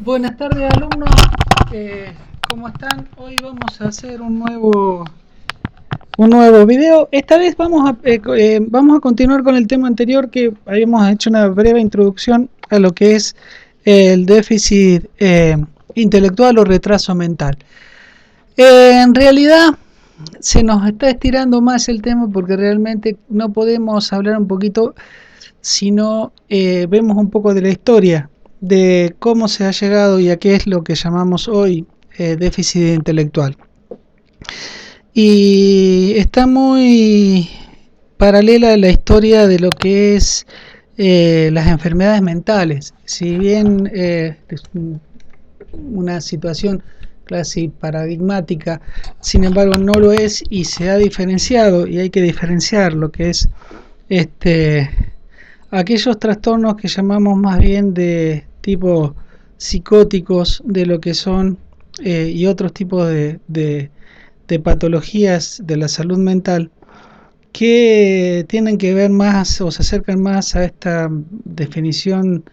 Buenas tardes, alumnos. ¿Cómo están? Hoy vamos a hacer un nuevo video. Esta vez vamos a continuar con el tema anterior, que habíamos hecho una breve introducción a lo que es el déficit intelectual o retraso mental. En realidad se nos está estirando más el tema porque realmente no podemos hablar un poquito si no vemos un poco de la historia de cómo se ha llegado y a qué es lo que llamamos hoy déficit intelectual. Y está muy paralela a la historia de lo que es las enfermedades mentales. Si bien es una situación casi paradigmática, sin embargo no lo es y se ha diferenciado, y hay que diferenciar lo que es aquellos trastornos que llamamos más bien de tipo psicóticos, de lo que son y otros tipos de patologías de la salud mental, que tienen que ver más o se acercan más a esta definición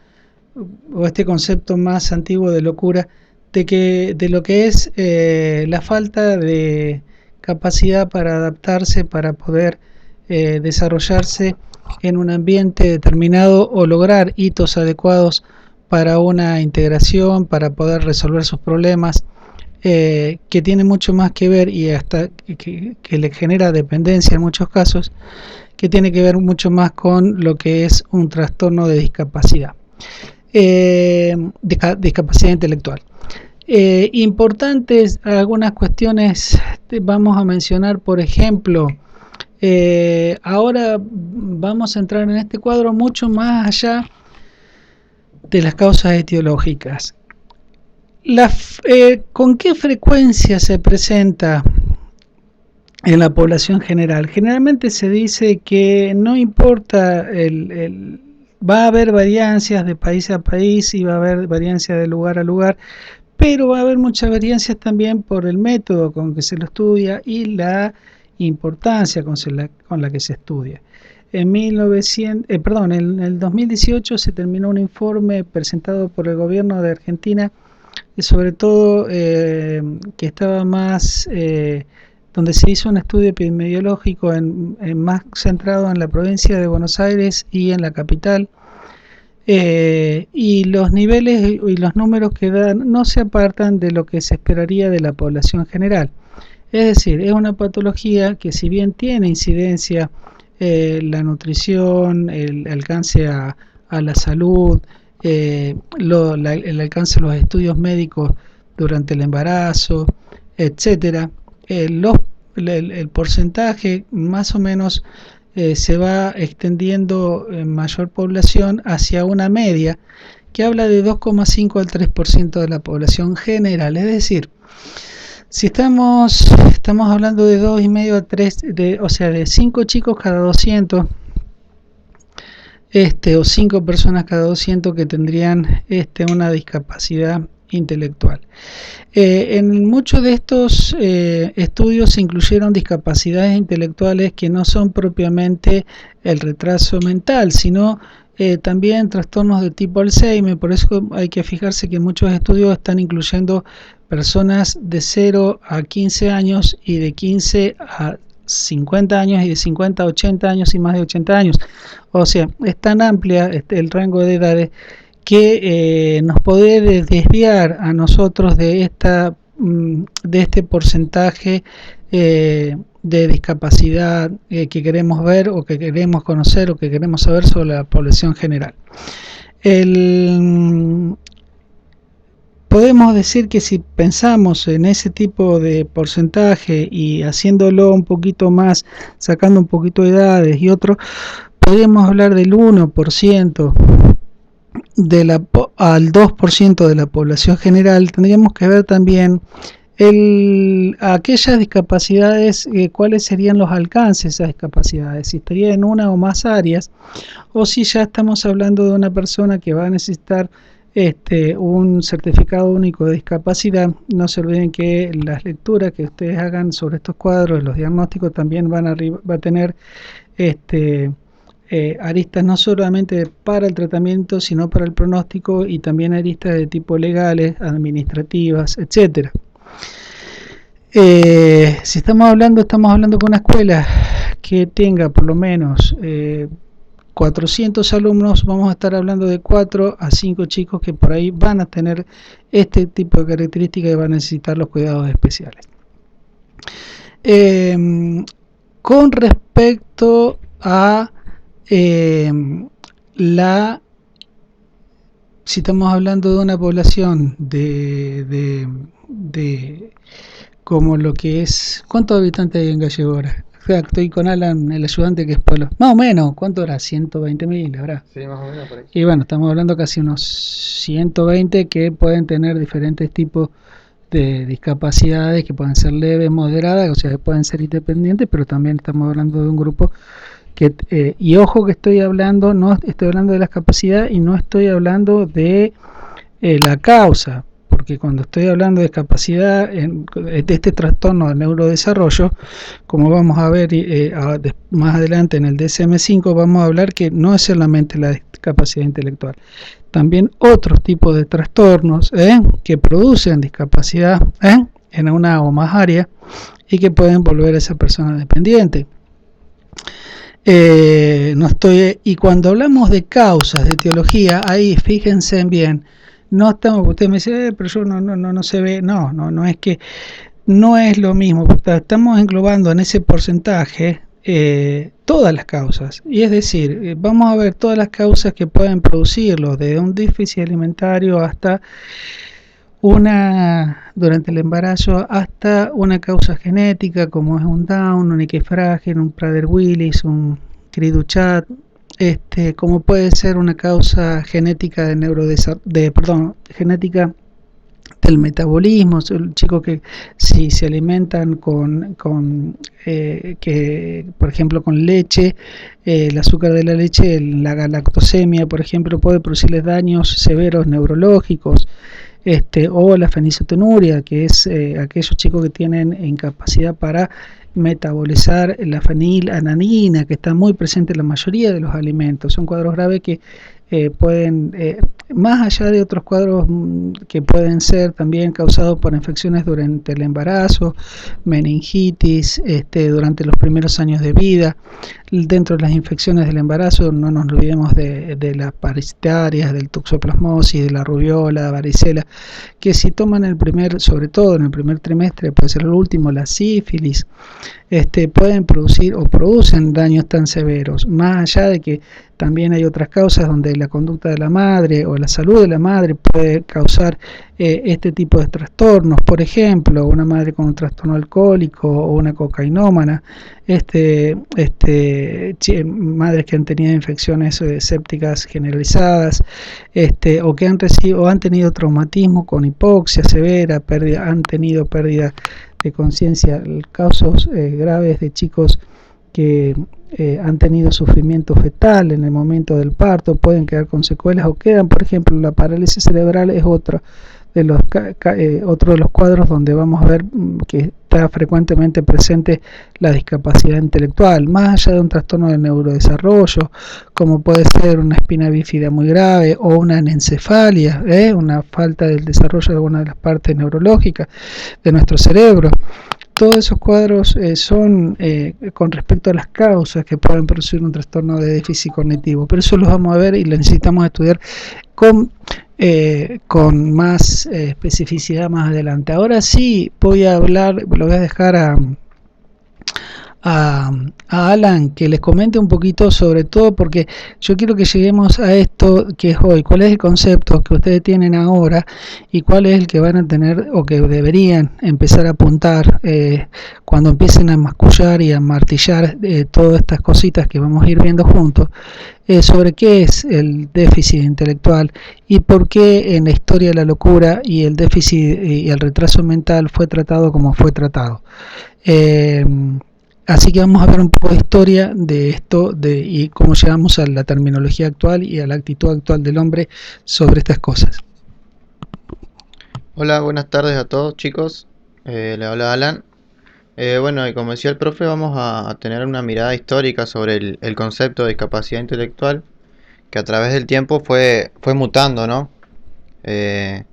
o este concepto más antiguo de locura, de lo que es la falta de capacidad para adaptarse, para poder desarrollarse en un ambiente determinado o lograr hitos adecuados para una integración, para poder resolver sus problemas, que tiene mucho más que ver y hasta que le genera dependencia en muchos casos, que tiene que ver mucho más con lo que es un trastorno de discapacidad, discapacidad intelectual. Importantes algunas cuestiones, vamos a mencionar, por ejemplo, ahora vamos a entrar en este cuadro mucho más allá de las causas etiológicas. ¿Con qué frecuencia se presenta en la población general? Generalmente se dice que no importa, va a haber variancias de país a país y va a haber variancias de lugar a lugar, pero va a haber muchas variancias también por el método con que se lo estudia y la importancia con la que se estudia. En el 2018 se terminó un informe presentado por el gobierno de Argentina, sobre todo que estaba más, donde se hizo un estudio epidemiológico más centrado en la provincia de Buenos Aires y en la capital. Y los niveles y los números que dan no se apartan de lo que se esperaría de la población general. Es decir, es una patología que, si bien tiene incidencia la nutrición, el alcance a la salud, el alcance de los estudios médicos durante el embarazo, etcétera, el porcentaje más o menos se va extendiendo en mayor población hacia una media que habla de 2,5 al 3% de la población general. Es decir, si estamos hablando de 2,5 a 3, o sea, de 5 chicos cada 200, o 5 personas cada 200 que tendrían una discapacidad intelectual. En muchos de estos estudios se incluyeron discapacidades intelectuales que no son propiamente el retraso mental, sino también trastornos de tipo Alzheimer. Por eso hay que fijarse que muchos estudios están incluyendo personas de 0 a 15 años y de 15 a 50 años y de 50 a 80 años y más de 80 años. O sea, es tan amplia el rango de edades que nos puede desviar a nosotros de este porcentaje de discapacidad que queremos ver o que queremos conocer o que queremos saber sobre la población general. Podemos decir que si pensamos en ese tipo de porcentaje y haciéndolo un poquito más, sacando un poquito de edades y otro, podríamos hablar del 1% al 2% de la población general. Tendríamos que ver también aquellas discapacidades, cuáles serían los alcances de esas discapacidades, si estaría en una o más áreas, o si ya estamos hablando de una persona que va a necesitar un certificado único de discapacidad. No se olviden que las lecturas que ustedes hagan sobre estos cuadros, los diagnósticos, también va a tener aristas no solamente para el tratamiento, sino para el pronóstico, y también aristas de tipo legales, administrativas, etcétera. Si estamos hablando con una escuela que tenga por lo menos 400 alumnos, vamos a estar hablando de 4 a 5 chicos que por ahí van a tener este tipo de características y van a necesitar los cuidados especiales. Con respecto a si estamos hablando de una población de como lo que es, ¿cuántos habitantes hay en Gallego ahora? O sea, estoy con Alan, el ayudante, que es pueblo. Más o menos, ¿cuánto era? 120.000, ¿verdad? Sí, más o menos por ahí. Y bueno, estamos hablando casi unos 120 que pueden tener diferentes tipos de discapacidades, que pueden ser leves, moderadas, o sea, que pueden ser independientes, pero también estamos hablando de un grupo que, y ojo que no estoy hablando de las capacidades y no estoy hablando de la causa, porque cuando estoy hablando de discapacidad, de este trastorno del neurodesarrollo, como vamos a ver más adelante en el DSM-5, vamos a hablar que no es solamente la discapacidad intelectual, también otros tipos de trastornos que producen discapacidad en una o más áreas y que pueden volver a esa persona dependiente. No estoy, y cuando hablamos de causas, de etiología, ahí fíjense bien, no estamos, usted me dice, pero yo no se ve, no es que no es lo mismo, estamos englobando en ese porcentaje todas las causas, y es decir, vamos a ver todas las causas que pueden producirlo, desde un déficit alimentario hasta durante el embarazo, hasta una causa genética como es un Down, un Ike frágil, un Prader-Willis, un Cri-du-Chat, como puede ser una causa genética genética del metabolismo, chicos que si se alimentan que por ejemplo con leche, el azúcar de la leche, la galactosemia por ejemplo, puede producirles daños severos neurológicos, o la fenilotonuria, que es aquellos chicos que tienen incapacidad para metabolizar la fenilananina, que está muy presente en la mayoría de los alimentos. Son cuadros graves que pueden, más allá de otros cuadros que pueden ser también causados por infecciones durante el embarazo, meningitis, durante los primeros años de vida. Dentro de las infecciones del embarazo, no nos olvidemos de las parasitarias, del toxoplasmosis, de la rubiola, varicela, que si toman sobre todo en el primer trimestre, puede ser el último, la sífilis, pueden producir o producen daños tan severos, más allá de que también hay otras causas donde la conducta de la madre o la salud de la madre puede causar este tipo de trastornos. Por ejemplo, una madre con un trastorno alcohólico o una cocainómana, madres que han tenido infecciones sépticas generalizadas, o que han tenido traumatismo con hipoxia severa, han tenido pérdida de conciencia, casos graves de chicos que han tenido sufrimiento fetal en el momento del parto, pueden quedar con secuelas o quedan, por ejemplo, la parálisis cerebral es otro de los cuadros donde vamos a ver que está frecuentemente presente la discapacidad intelectual, más allá de un trastorno del neurodesarrollo, como puede ser una espina bífida muy grave o una anencefalia, una falta del desarrollo de alguna de las partes neurológicas de nuestro cerebro. Todos esos cuadros son con respecto a las causas que pueden producir un trastorno de déficit cognitivo, pero eso los vamos a ver y lo necesitamos estudiar con más especificidad más adelante. Ahora sí voy a hablar, lo voy a dejar a Alan que les comente un poquito, sobre todo porque yo quiero que lleguemos a esto que es hoy, cuál es el concepto que ustedes tienen ahora y cuál es el que van a tener o que deberían empezar a apuntar cuando empiecen a mascullar y a martillar todas estas cositas que vamos a ir viendo juntos, sobre qué es el déficit intelectual y por qué en la historia de la locura y el déficit y el retraso mental fue tratado como fue tratado. Así que vamos a ver un poco de historia de esto y cómo llegamos a la terminología actual y a la actitud actual del hombre sobre estas cosas. Hola, buenas tardes a todos chicos, le habla Alan. Bueno, y como decía el profe, vamos a tener una mirada histórica sobre el concepto de discapacidad intelectual, que a través del tiempo fue mutando, ¿no? Eh,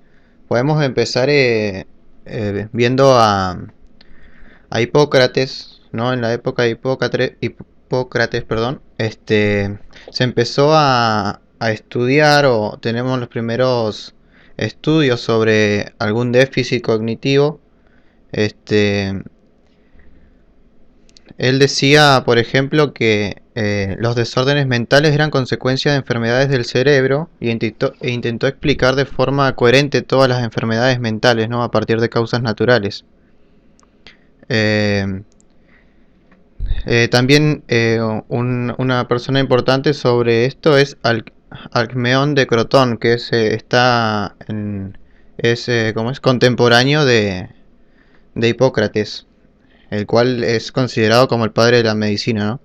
Podemos empezar viendo a Hipócrates, ¿no? En la época de Hipócrates, perdón, se empezó a estudiar o tenemos los primeros estudios sobre algún déficit cognitivo. Este, Él decía, por ejemplo, que los desórdenes mentales eran consecuencia de enfermedades del cerebro y intentó explicar de forma coherente todas las enfermedades mentales, ¿no? A partir de causas naturales. Eh, También una persona importante sobre esto es Alcmeón de Crotón, que ¿cómo es? Contemporáneo de Hipócrates, el cual es considerado como el padre de la medicina, ¿no?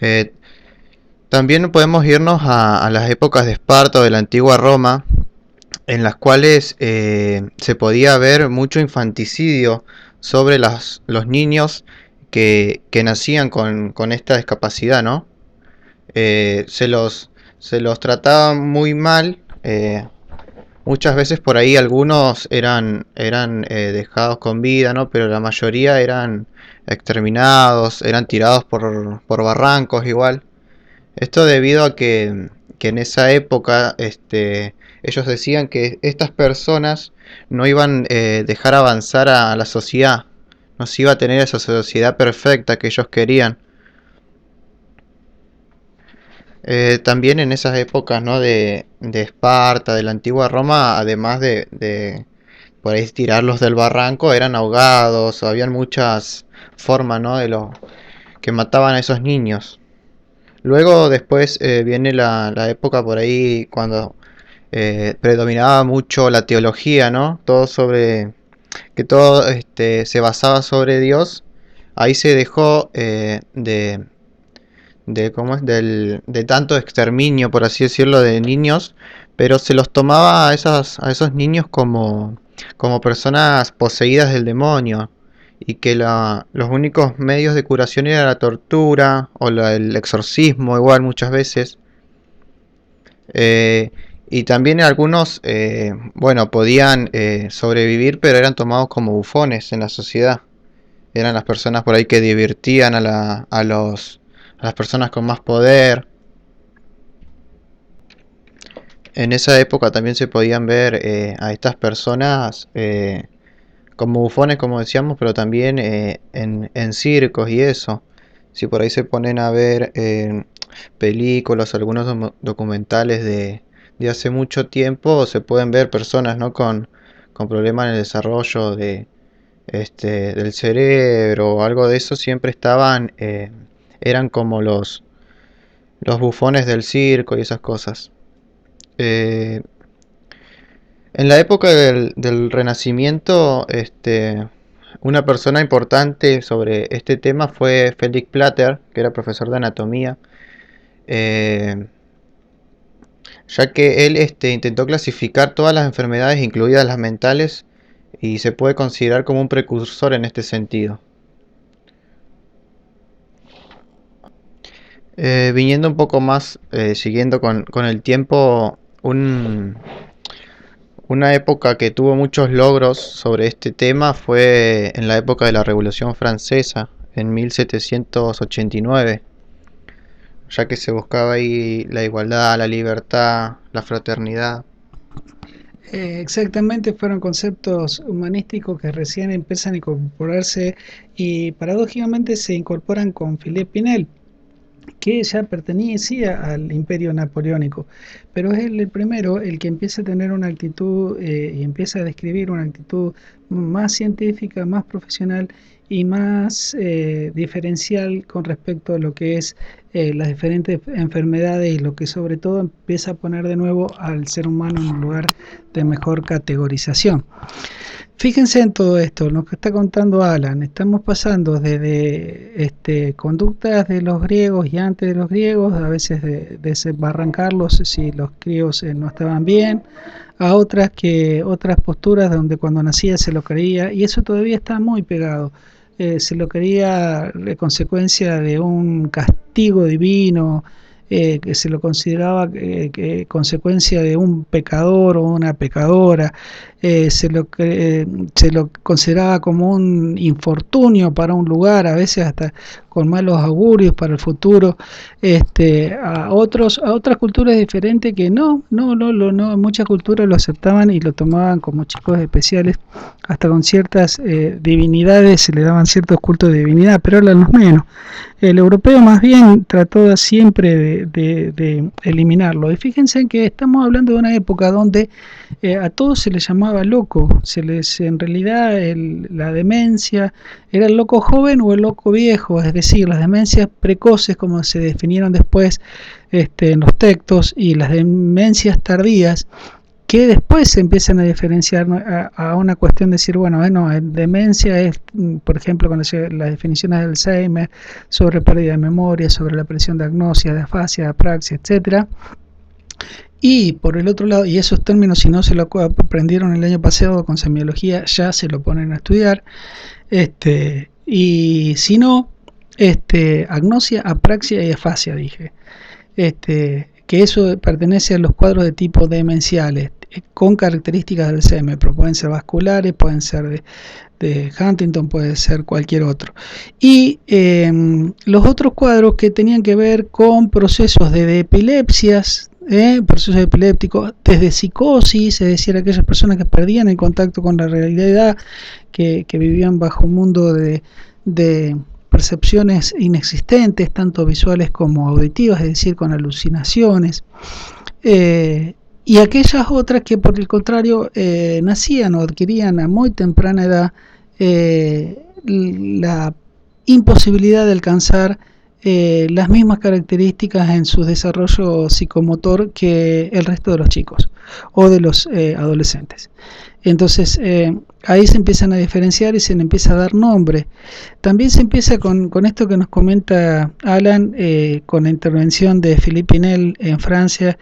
Eh, También podemos irnos a las épocas de Esparta o de la antigua Roma, en las cuales se podía ver mucho infanticidio sobre los niños que nacían con esta discapacidad, ¿no? Eh, se, los, Se los trataba muy mal. Muchas veces por ahí algunos eran dejados con vida, ¿no? Pero la mayoría eran exterminados, eran tirados por barrancos igual. Esto debido a que en esa época ellos decían que estas personas no iban dejar avanzar a la sociedad, no se iba a tener esa sociedad perfecta que ellos querían. También en esas épocas, ¿no? De Esparta, de la antigua Roma, además de por ahí tirarlos del barranco, eran ahogados, o habían muchas formas, ¿no? De lo que mataban a esos niños. Luego después viene la época por ahí cuando predominaba mucho la teología, ¿no? Todo se basaba sobre Dios. Ahí se dejó ¿cómo es? De tanto exterminio, por así decirlo, de niños, pero se los tomaba a esos niños como personas poseídas del demonio y que los únicos medios de curación era la tortura o el exorcismo, igual muchas veces. Eh, y también algunos, bueno, podían sobrevivir, pero eran tomados como bufones en la sociedad. Eran las personas por ahí que divertían a las personas con más poder. En esa época también se podían ver a estas personas como bufones, como decíamos, pero también en circos y eso. Si por ahí se ponen a ver películas, algunos documentales de hace mucho tiempo, se pueden ver personas, ¿no? Con problemas en el desarrollo del cerebro o algo de eso, siempre eran como los bufones del circo y esas cosas. Eh, en la época del Renacimiento, una persona importante sobre este tema fue Felix Plater, que era profesor de anatomía, eh, ya que él intentó clasificar todas las enfermedades, incluidas las mentales, y se puede considerar como un precursor en este sentido. Viniendo un poco más, siguiendo con el tiempo, una época que tuvo muchos logros sobre este tema fue en la época de la Revolución Francesa, en 1789, ya que se buscaba ahí la igualdad, la libertad, la fraternidad. Exactamente, fueron conceptos humanísticos que recién empiezan a incorporarse y paradójicamente se incorporan con Philippe Pinel, que ya pertenecía al imperio napoleónico, pero es el primero el que empieza a tener una actitud y empieza a describir una actitud más científica, más profesional y más diferencial con respecto a lo que es las diferentes enfermedades y lo que sobre todo empieza a poner de nuevo al ser humano en un lugar de mejor categorización. Fíjense en todo esto, lo que está contando Alan. Estamos pasando desde conductas de los griegos y antes de los griegos, a veces de desembarrancarlos si los griegos no estaban bien, a otras posturas donde cuando nacía se lo creía, y eso todavía está muy pegado. Se lo creía de consecuencia de un castigo divino, que se lo consideraba que consecuencia de un pecador o una pecadora, se lo consideraba como un infortunio para un lugar, a veces hasta con malos augurios para el futuro. A otras culturas diferentes que no, muchas culturas lo aceptaban y lo tomaban como chicos especiales, hasta con ciertas divinidades se le daban ciertos cultos de divinidad, pero eran los menos. El europeo más bien trató siempre de eliminarlo. Y fíjense en que estamos hablando de una época donde a todos se les llamaba loco, en realidad la demencia era el loco joven o el loco viejo, es decir, las demencias precoces como se definieron después en los textos, y las demencias tardías que después se empiezan a diferenciar, ¿no? A una cuestión de decir, bueno, demencia es, por ejemplo, cuando las definiciones de Alzheimer, sobre pérdida de memoria, sobre la presión de agnosia, de afasia, de apraxia, etcétera. Y por el otro lado, y esos términos, si no se lo aprendieron el año pasado con semiología, ya se lo ponen a estudiar. Y si no, agnosia, apraxia y afasia, dije. Que eso pertenece a los cuadros de tipo demenciales, con características del Alzheimer, pero pueden ser vasculares, pueden ser de Huntington, puede ser cualquier otro. Y los otros cuadros que tenían que ver con procesos de epilepsias, procesos epilépticos, desde psicosis, es decir, aquellas personas que perdían el contacto con la realidad, que vivían bajo un mundo de percepciones inexistentes, tanto visuales como auditivas, es decir, con alucinaciones, y aquellas otras que por el contrario nacían o adquirían a muy temprana edad la imposibilidad de alcanzar las mismas características en su desarrollo psicomotor que el resto de los chicos o de los adolescentes. Entonces ahí se empiezan a diferenciar y se le empieza a dar nombre. También se empieza con esto que nos comenta Alan, con la intervención de Philippe Pinel en Francia,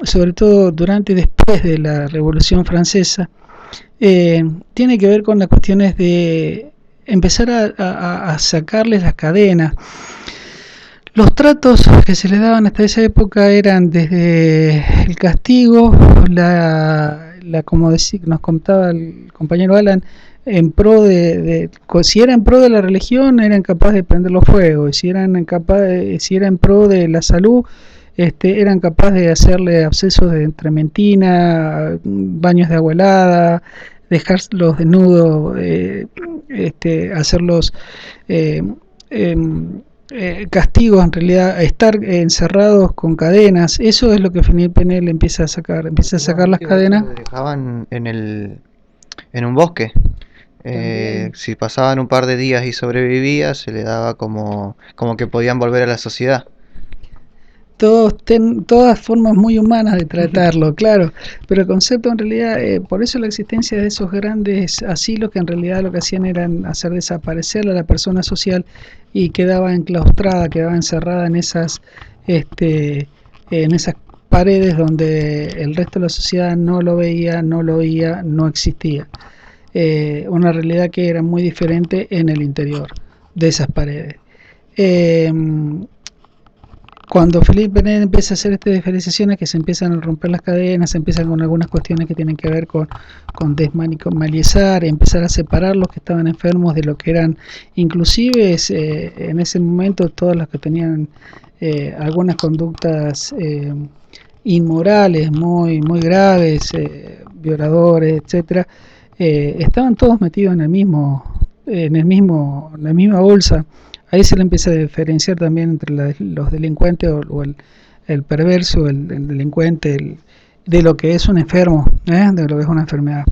sobre todo durante y después de la Revolución Francesa. Tiene que ver con las cuestiones de empezar a sacarles las cadenas. Los tratos que se le daban hasta esa época eran desde el castigo, como nos contaba el compañero Alan, en pro si era en pro de la religión, eran capaces de prender los fuegos, y si era en pro de la salud, eran capaces de hacerle abscesos de trementina, baños de agua helada, dejarlos desnudos, hacerlos castigos, en realidad, estar encerrados con cadenas. Eso es lo que Philippe Pinel empieza a sacar las cadenas. Lo dejaban en un bosque. Si pasaban un par de días y sobrevivía, se le daba como que podían volver a la sociedad. Todas formas muy humanas de tratarlo, claro, pero el concepto en realidad, por eso la existencia de esos grandes asilos, que en realidad lo que hacían era hacer desaparecer a la persona social y quedaba enclaustrada, quedaba encerrada en esas paredes donde el resto de la sociedad no lo veía, no lo oía, no existía. Una realidad que era muy diferente en el interior de esas paredes. Cuando Philippe Pinel empieza a hacer estas diferenciaciones, que se empiezan a romper las cadenas, se empiezan con algunas cuestiones que tienen que ver con desmanicomalizar, empezar a separar los que estaban enfermos de lo que eran, inclusive en ese momento todos los que tenían algunas conductas inmorales muy graves, violadores, etcétera, estaban todos metidos en la misma bolsa. Ahí se le empieza a diferenciar también entre los delincuentes o el perverso, el delincuente, de lo que es un enfermo, de lo que es una enfermedad.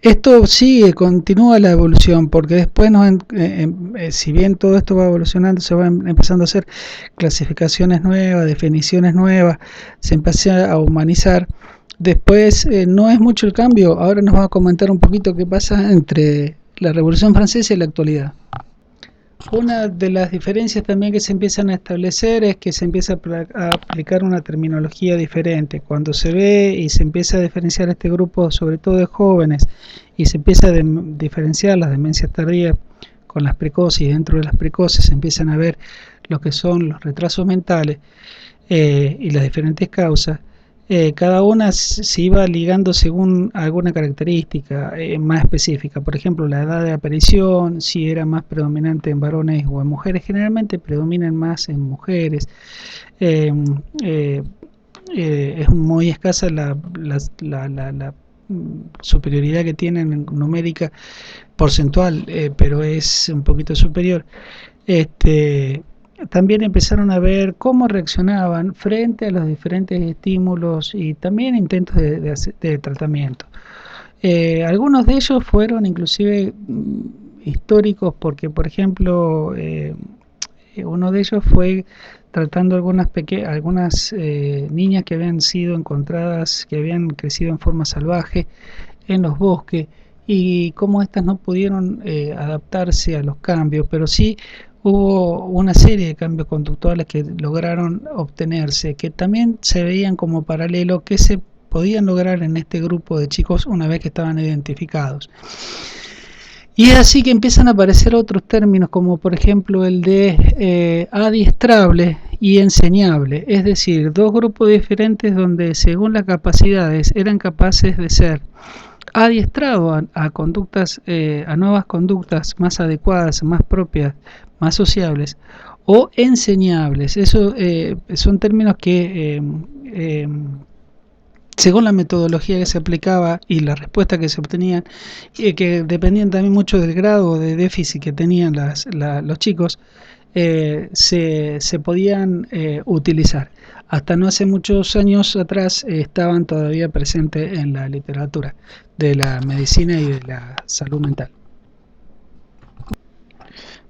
Esto sigue, continúa la evolución, porque después, si bien todo esto va evolucionando, se van empezando a hacer clasificaciones nuevas, definiciones nuevas, se empieza a humanizar. Después no es mucho el cambio. Ahora nos va a comentar un poquito qué pasa entre la Revolución Francesa y la actualidad. Una de las diferencias también que se empiezan a establecer es que se empieza a aplicar una terminología diferente. Cuando se ve y se empieza a diferenciar este grupo, sobre todo de jóvenes, y se empieza a diferenciar las demencias tardías con las precoces, y dentro de las precoces se empiezan a ver lo que son los retrasos mentales, y las diferentes causas, cada una se iba ligando según alguna característica más específica. Por ejemplo, la edad de aparición, si era más predominante en varones o en mujeres, generalmente predominan más en mujeres. Eh, eh, es muy escasa la superioridad que tienen en numérica porcentual, pero es un poquito superior. Este, También empezaron a ver cómo reaccionaban frente a los diferentes estímulos y también intentos de tratamiento. Algunos de ellos fueron inclusive históricos porque, por ejemplo, uno de ellos fue tratando algunas niñas que habían sido encontradas, que habían crecido en forma salvaje en los bosques, y cómo éstas no pudieron adaptarse a los cambios, pero sí hubo una serie de cambios conductuales que lograron obtenerse, que también se veían como paralelo, que se podían lograr en este grupo de chicos una vez que estaban identificados. Y es así que empiezan a aparecer otros términos, como por ejemplo el de adiestrable y enseñable, es decir, dos grupos diferentes donde según las capacidades eran capaces de ser adiestrados a conductas, a nuevas conductas más adecuadas, más propias, más sociables, o enseñables. Eso son términos que según la metodología que se aplicaba y la respuesta que se obtenían, que dependían también mucho del grado de déficit que tenían los chicos, se podían utilizar. Hasta no hace muchos años atrás estaban todavía presentes en la literatura de la medicina y de la salud mental.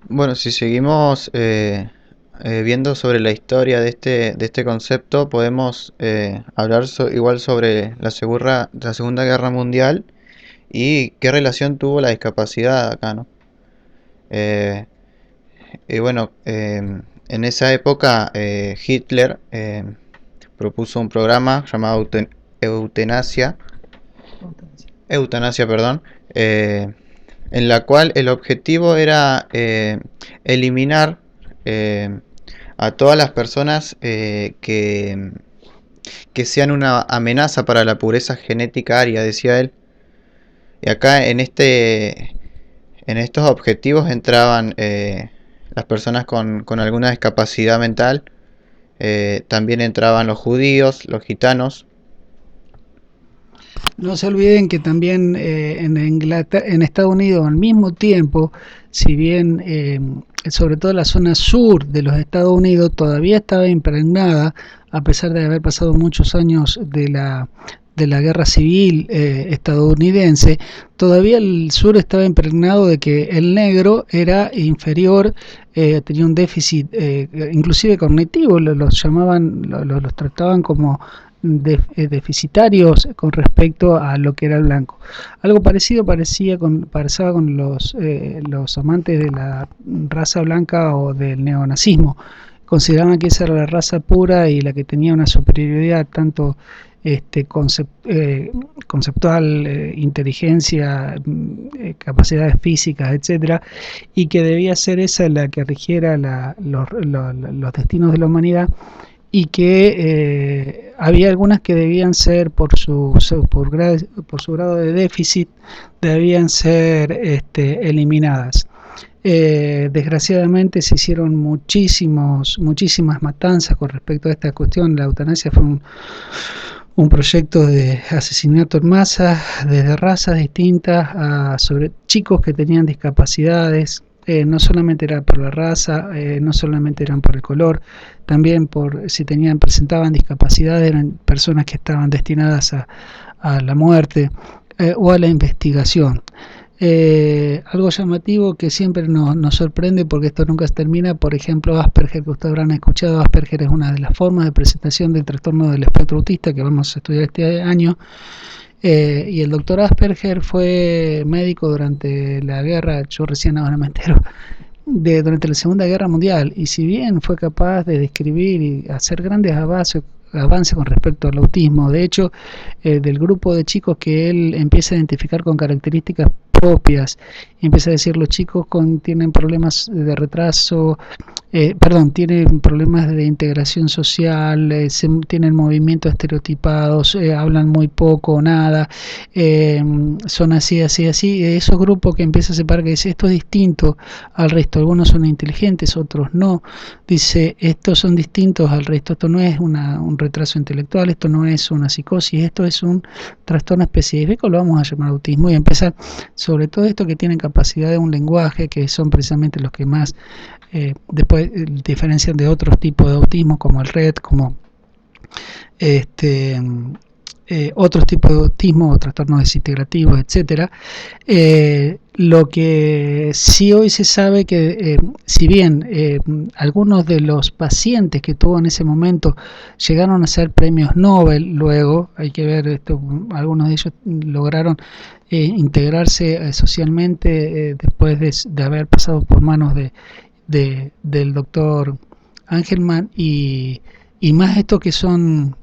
Bueno, si seguimos viendo sobre la historia de este concepto, podemos hablar igual sobre la Segunda Guerra Mundial y qué relación tuvo la discapacidad acá, ¿no? Eh, y bueno, en esa época Hitler propuso un programa llamado eutanasia, perdón, en la cual el objetivo era eliminar a todas las personas que sean una amenaza para la pureza genética aria, decía él. Y acá en estos objetivos entraban las personas con alguna discapacidad mental, también entraban los judíos, los gitanos. No se olviden que también en Estados Unidos al mismo tiempo, si bien sobre todo la zona sur de los Estados Unidos todavía estaba impregnada, a pesar de haber pasado muchos años de la guerra civil estadounidense, todavía el sur estaba impregnado de que el negro era inferior, tenía un déficit inclusive cognitivo, los llamaban, los trataban como deficitarios con respecto a lo que era el blanco. Algo parecido pasaba con los amantes de la raza blanca o del neonazismo. Consideraban que esa era la raza pura y la que tenía una superioridad tanto conceptual, inteligencia, capacidades físicas, etcétera, y que debía ser esa la que rigiera los destinos de la humanidad, y que había algunas que debían ser por su grado de déficit, debían ser eliminadas. Desgraciadamente se hicieron muchísimas matanzas con respecto a esta cuestión. La eutanasia fue un proyecto de asesinato en masa desde razas distintas sobre chicos que tenían discapacidades. No solamente era por la raza, no solamente eran por el color, también por si presentaban discapacidades, eran personas que estaban destinadas a la muerte. o a la investigación. Algo llamativo que siempre nos sorprende, porque esto nunca se termina, por ejemplo, Asperger, que ustedes habrán escuchado. Asperger es una de las formas de presentación del trastorno del espectro autista que vamos a estudiar este año. Y el doctor Asperger fue médico durante la guerra, yo recién ahora me entero, durante la Segunda Guerra Mundial, y si bien fue capaz de describir y hacer grandes avances con respecto al autismo, de hecho, del grupo de chicos que él empieza a identificar con características propias, empieza a decir: los chicos tienen problemas de retraso, tienen problemas de integración social, tienen movimientos estereotipados, hablan muy poco o nada, son así, así, así. Esos grupos que empieza a separar, que dice: esto es distinto al resto, algunos son inteligentes, otros no. Dice: estos son distintos al resto, esto no es un retraso intelectual, esto no es una psicosis, esto es un trastorno específico, lo vamos a llamar autismo. Y empezar sobre todo esto que tienen capacidad de un lenguaje, que son precisamente los que más después diferencian de otros tipos de autismo, como el RED, como otros tipos de autismo o trastornos desintegrativos, etcétera. Lo que sí hoy se sabe que si bien algunos de los pacientes que tuvo en ese momento llegaron a ser premios Nobel, luego hay que ver esto, algunos de ellos lograron integrarse socialmente después de haber pasado por manos del doctor Angelman, y más estos que son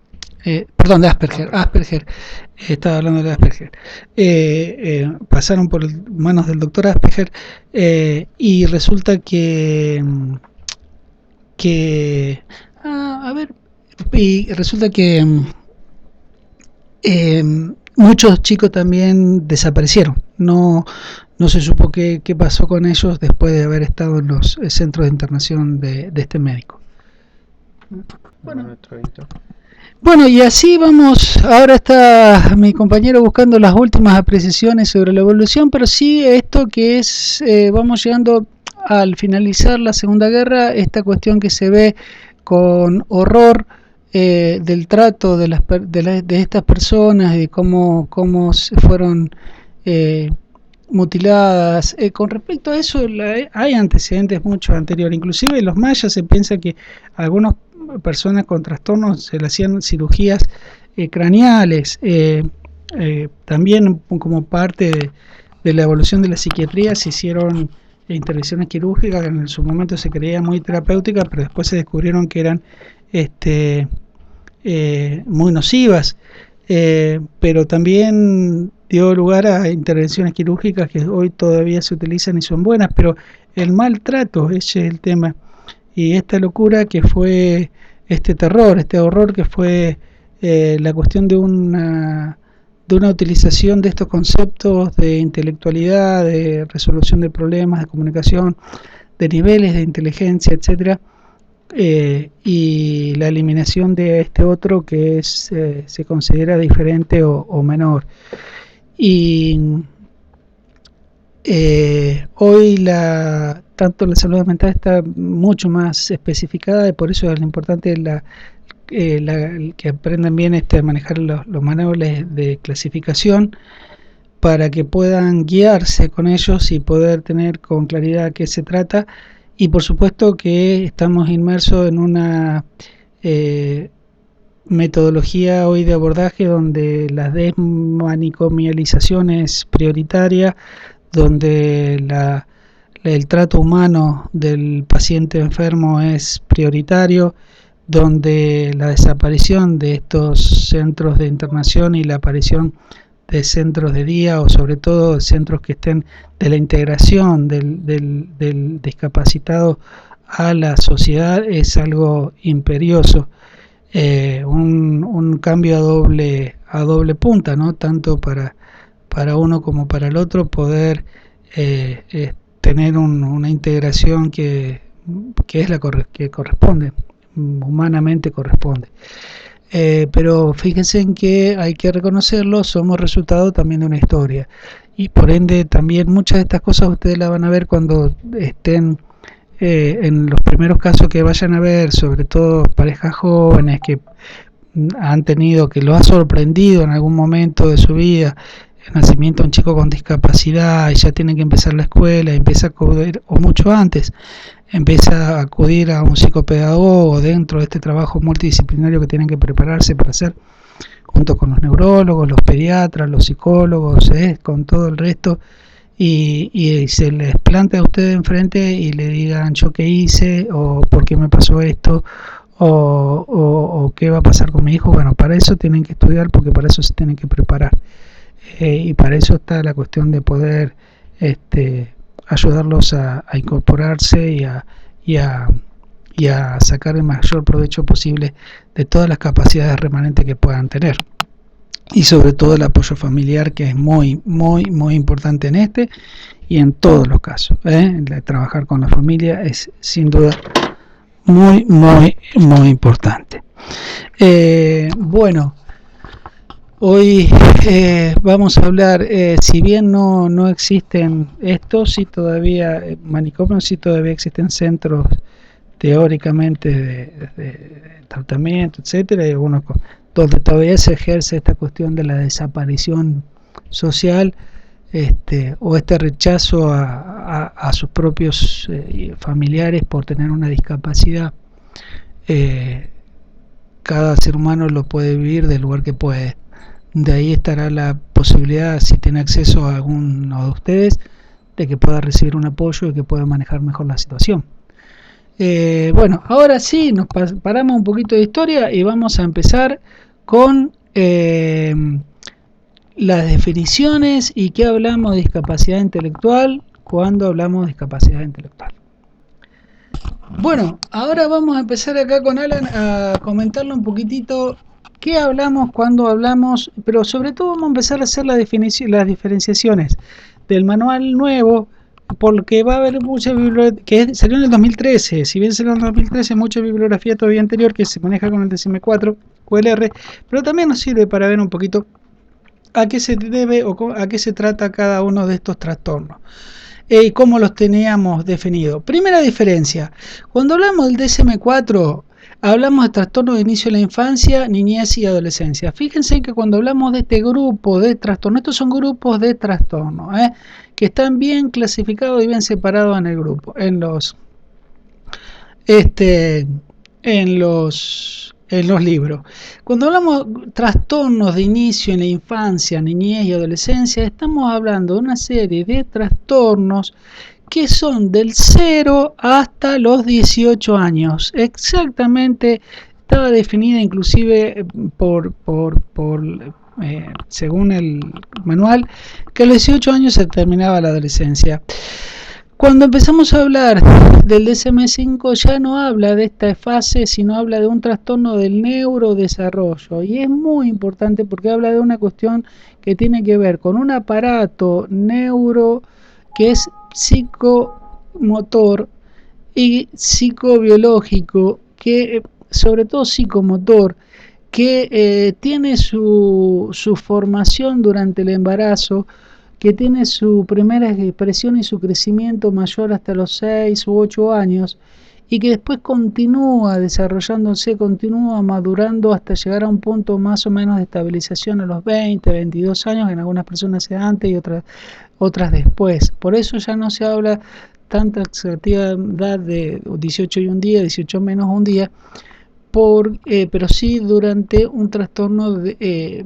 de Asperger, estaba hablando de Asperger, pasaron por manos del doctor Asperger, y resulta resulta que muchos chicos también desaparecieron, no se supo qué pasó con ellos después de haber estado en los centros de internación de este médico. Bueno, y así vamos. Ahora está mi compañero buscando las últimas apreciaciones sobre la evolución, pero sí esto que es, vamos llegando al finalizar la Segunda Guerra, esta cuestión que se ve con horror del trato de estas personas, de cómo se fueron mutiladas. Con respecto a eso, hay antecedentes mucho anteriores. Inclusive los mayas se piensa que algunas personas con trastornos se le hacían cirugías craneales. También como parte de la evolución de la psiquiatría se hicieron intervenciones quirúrgicas que en su momento se creía muy terapéuticas, pero después se descubrieron que eran muy nocivas. Pero también dio lugar a intervenciones quirúrgicas que hoy todavía se utilizan y son buenas, pero el maltrato, ese es el tema. Y esta locura que fue este terror, este horror que fue la cuestión de una utilización de estos conceptos de intelectualidad, de resolución de problemas, de comunicación, de niveles de inteligencia, etcétera, y la eliminación de este otro que se considera diferente o menor. Y hoy tanto la salud mental está mucho más especificada, y por eso es lo importante que aprendan bien a manejar los manuales de clasificación, para que puedan guiarse con ellos y poder tener con claridad qué se trata. Y por supuesto que estamos inmersos en una metodología hoy de abordaje donde la desmanicomialización es prioritaria, donde el trato humano del paciente enfermo es prioritario, donde la desaparición de estos centros de internación y la aparición de centros de día, o sobre todo centros que estén de la integración del discapacitado a la sociedad, es algo imperioso. Un cambio a doble punta, ¿no? Tanto para uno como para el otro, poder tener una integración que es que corresponde, humanamente corresponde. Pero fíjense en que hay que reconocerlo, somos resultado también de una historia, y por ende también muchas de estas cosas ustedes las van a ver cuando estén en los primeros casos que vayan a ver, sobre todo parejas jóvenes que han tenido, que los ha sorprendido en algún momento de su vida el nacimiento de un chico con discapacidad y ya tiene que empezar la escuela, empieza a acudir, o mucho antes, empieza a acudir a un psicopedagogo dentro de este trabajo multidisciplinario que tienen que prepararse para hacer junto con los neurólogos, los pediatras, los psicólogos, con todo el resto, y se les planta a ustedes enfrente y le digan yo qué hice, o por qué me pasó esto, o qué va a pasar con mi hijo. Bueno, para eso tienen que estudiar, porque para eso se tienen que preparar, y para eso está la cuestión de poder ayudarlos a incorporarse y a, y a sacar el mayor provecho posible de todas las capacidades remanentes que puedan tener, y sobre todo el apoyo familiar, que es muy importante en este y en todos los casos. Trabajar con la familia es sin duda muy importante. Bueno, hoy vamos a hablar, si bien no existen estos, sí todavía manicomios, sí todavía existen centros teóricamente de tratamiento, etcétera, y algunos donde todavía se ejerce esta cuestión de la desaparición social, o este rechazo a sus propios familiares por tener una discapacidad. Cada ser humano lo puede vivir del lugar que puede. De ahí estará la posibilidad, si tiene acceso a alguno de ustedes, de que pueda recibir un apoyo y que pueda manejar mejor la situación. Bueno, ahora sí, nos paramos un poquito de historia y vamos a empezar con las definiciones y qué hablamos de discapacidad intelectual cuando hablamos de discapacidad intelectual. Bueno, ahora vamos a empezar acá con Alan a comentarle un poquitito qué hablamos cuando hablamos, pero sobre todo vamos a empezar a hacer las diferenciaciones del manual nuevo, porque va a haber mucha bibliografía, que salió en el 2013, si bien salió en el 2013, mucha bibliografía todavía anterior que se maneja con el DSM-4 QLR, pero también nos sirve para ver un poquito a qué se debe o a qué se trata cada uno de estos trastornos y cómo los teníamos definidos. Primera diferencia, cuando hablamos del DSM-4 hablamos de trastornos de inicio de la infancia, niñez y adolescencia. Fíjense que cuando hablamos de este grupo de trastornos, estos son grupos de trastornos, que están bien clasificados y bien separados en el grupo, en los libros. Cuando hablamos de trastornos de inicio en la infancia, niñez y adolescencia, estamos hablando de una serie de trastornos que son del 0 hasta los 18 años. Exactamente, estaba definida inclusive según el manual, que a los 18 años se terminaba la adolescencia. Cuando empezamos a hablar del DSM-5 ya no habla de esta fase, sino habla de un trastorno del neurodesarrollo, y es muy importante porque habla de una cuestión que tiene que ver con un aparato neuro que es psicomotor y psicobiológico, que sobre todo psicomotor, que tiene su formación durante el embarazo, que tiene su primera expresión y su crecimiento mayor hasta los 6 u 8 años, y que después continúa desarrollándose, continúa madurando hasta llegar a un punto más o menos de estabilización a los 20, 22 años, en algunas personas sea antes y otras después. Por eso ya no se habla tanta exactividad de 18 y un día, 18 menos un día, pero sí durante un trastorno,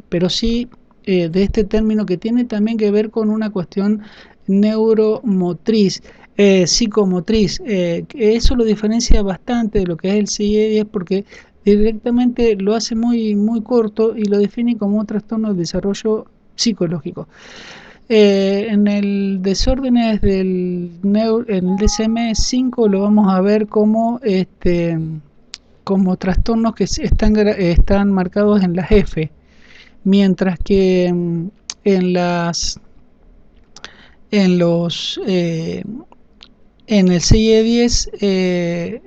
pero sí de este término que tiene también que ver con una cuestión neuromotriz, psicomotriz. Eso lo diferencia bastante de lo que es el CIE-10, porque directamente lo hace muy corto y lo define como un trastorno del desarrollo psicológico. En el desórdenes en el DSM-5 lo vamos a ver como trastornos que están marcados en las F, mientras que en el CIE-10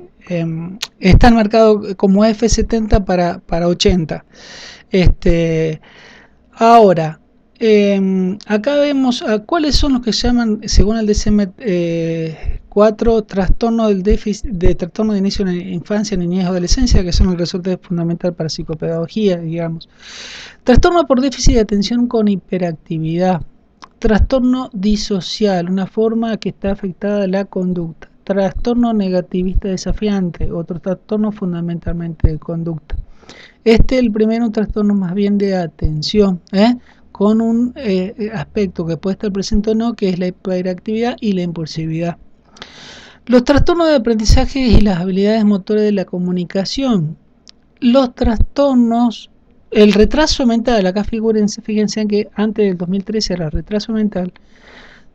están marcados como F70 para 80. Ahora, Acá vemos cuáles son los que se llaman, según el DSM-4, trastorno del déficit de trastorno de inicio en la infancia, niñez y adolescencia, que son el resultado fundamental para psicopedagogía, digamos. Trastorno por déficit de atención con hiperactividad. Trastorno disocial, una forma que está afectada a la conducta. Trastorno negativista desafiante, otro trastorno fundamentalmente de conducta. El primero, un trastorno más bien de atención, con un aspecto que puede estar presente o no, que es la hiperactividad y la impulsividad. Los trastornos de aprendizaje y las habilidades motoras de la comunicación. Los trastornos, el retraso mental, acá fíjense que antes del 2013 era retraso mental.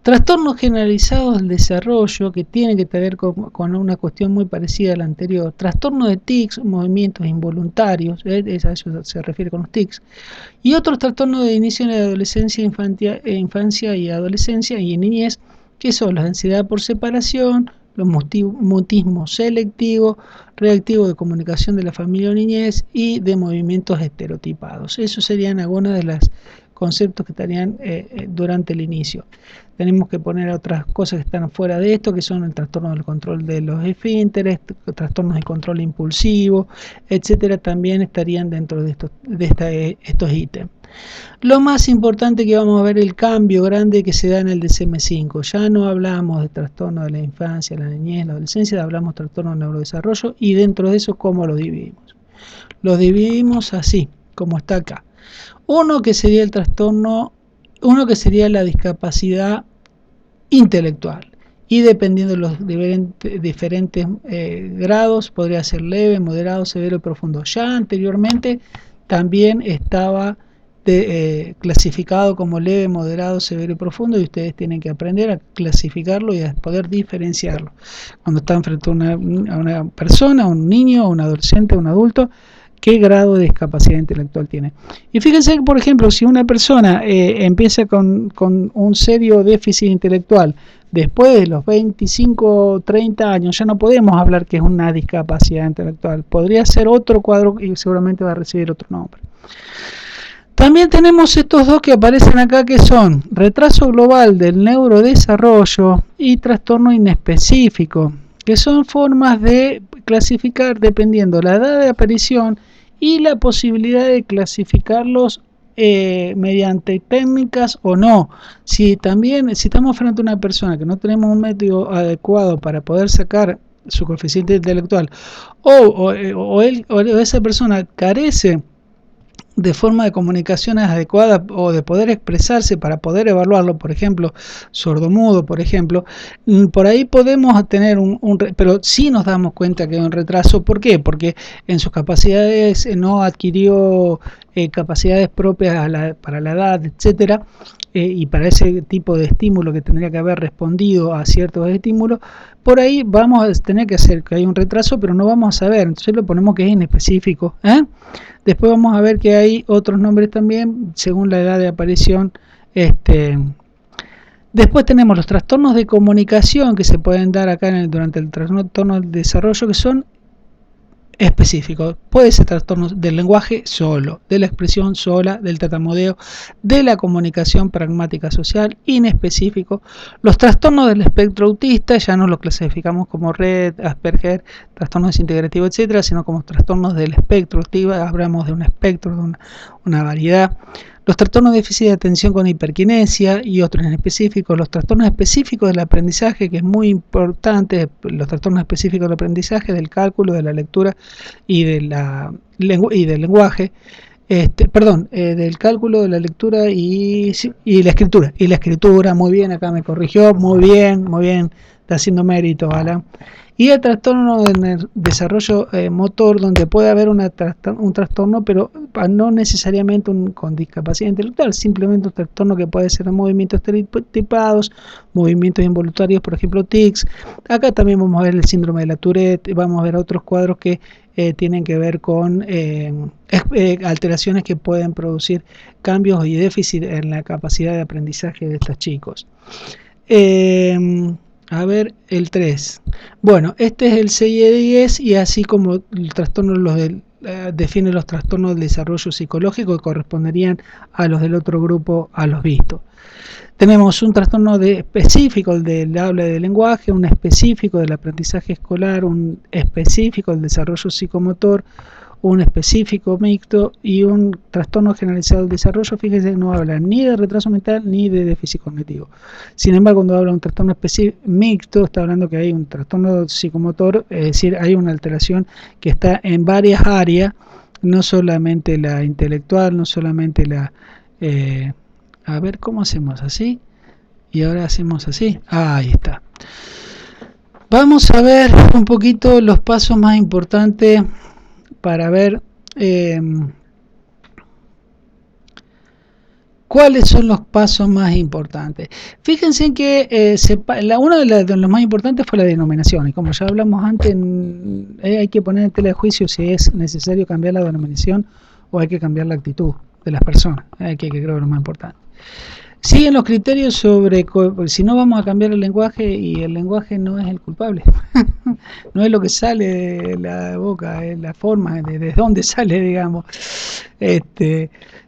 Trastornos generalizados del desarrollo, que tienen que ver con una cuestión muy parecida a la anterior. Trastorno de tics, movimientos involuntarios, a eso se refiere con los tics. Y otros trastornos de inicio en la adolescencia, infancia y adolescencia y en niñez, que son la ansiedad por separación, los mutismo selectivo, reactivo de comunicación de la familia o niñez y de movimientos estereotipados. Esos serían algunos de los conceptos que estarían durante el inicio. Tenemos que poner otras cosas que están fuera de esto, que son el trastorno del control de los esfínteres, trastornos de control impulsivo, etcétera, también estarían dentro de estos ítems. Lo más importante que vamos a ver el cambio grande que se da en el DSM-5. Ya no hablamos de trastorno de la infancia, la niñez, la adolescencia, hablamos de trastorno de neurodesarrollo y dentro de eso, ¿cómo lo dividimos? Lo dividimos así, como está acá. Uno que sería el trastorno, uno que sería la discapacidad intelectual. Y dependiendo de los diferentes grados, podría ser leve, moderado, severo y profundo. Ya anteriormente también estaba clasificado como leve, moderado, severo y profundo, y ustedes tienen que aprender a clasificarlo y a poder diferenciarlo. Cuando están frente a una persona, a un niño, a un adolescente, a un adulto, qué grado de discapacidad intelectual tiene. Y fíjense que, por ejemplo, si una persona empieza con un serio déficit intelectual, después de los 25 o 30 años, ya no podemos hablar que es una discapacidad intelectual. Podría ser otro cuadro y seguramente va a recibir otro nombre. También tenemos estos dos que aparecen acá, que son retraso global del neurodesarrollo y trastorno inespecífico, que son formas de clasificar dependiendo la edad de aparición y la posibilidad de clasificarlos mediante técnicas o no. Si estamos frente a una persona que no tenemos un método adecuado para poder sacar su coeficiente intelectual o esa persona carece de forma de comunicación adecuada o de poder expresarse para poder evaluarlo, por ejemplo, sordomudo, por ejemplo, por ahí podemos tener pero sí nos damos cuenta que hay un retraso. ¿Por qué? Porque en sus capacidades no adquirió capacidades propias para la edad, etcétera, y para ese tipo de estímulo que tendría que haber respondido a ciertos estímulos. Por ahí vamos a tener que hacer que hay un retraso, pero no vamos a saber, entonces lo ponemos que es inespecífico. Después vamos a ver que hay otros nombres también según la edad de aparición. Después tenemos los trastornos de comunicación que se pueden dar acá durante el trastorno del desarrollo, que son específicos. Puede ser trastorno del lenguaje solo, de la expresión sola, del tartamudeo, de la comunicación pragmática social, inespecífico. Los trastornos del espectro autista ya no los clasificamos como Rett, Asperger, trastornos desintegrativos, etcétera, sino como trastornos del espectro autista. Hablamos de un espectro, de una variedad. Los trastornos de déficit de atención con hiperquinesia y otros en específico, los trastornos específicos del aprendizaje, que es muy importante, los trastornos específicos del aprendizaje, del cálculo, de la lectura y del lenguaje, del cálculo, de la lectura y la escritura. Y la escritura, muy bien, acá me corrigió, muy bien, está haciendo mérito, Alan. Y el trastorno del desarrollo motor, donde puede haber un trastorno, pero no necesariamente con discapacidad intelectual, simplemente un trastorno que puede ser de movimientos estereotipados, movimientos involuntarios, por ejemplo tics. Acá también vamos a ver el síndrome de la Tourette, vamos a ver otros cuadros que tienen que ver con alteraciones que pueden producir cambios y déficit en la capacidad de aprendizaje de estos chicos. A ver, el 3. Bueno, este es el 6 y 10, y así como el trastorno define los trastornos del desarrollo psicológico que corresponderían a los del otro grupo, a los vistos. Tenemos un trastorno específico, el del habla y del lenguaje, un específico del aprendizaje escolar, un específico del desarrollo psicomotor, un específico mixto y un trastorno generalizado del desarrollo. Fíjese que no habla ni de retraso mental ni de déficit cognitivo. Sin embargo, cuando habla de un trastorno específico mixto, está hablando que hay un trastorno psicomotor, es decir, hay una alteración que está en varias áreas, no solamente la intelectual, no solamente la... a ver cómo hacemos así, y ahora hacemos así. Ahí está. Vamos a ver un poquito los pasos más importantes para ver cuáles son los pasos más importantes. Fíjense que uno de los más importantes fue la denominación, y como ya hablamos antes, hay que poner en tela de juicio si es necesario cambiar la denominación o hay que cambiar la actitud de las personas, que creo que es lo más importante. Siguen los criterios sobre si no vamos a cambiar el lenguaje, y el lenguaje no es el culpable. No es lo que sale de la boca, es la forma, de dónde sale, digamos.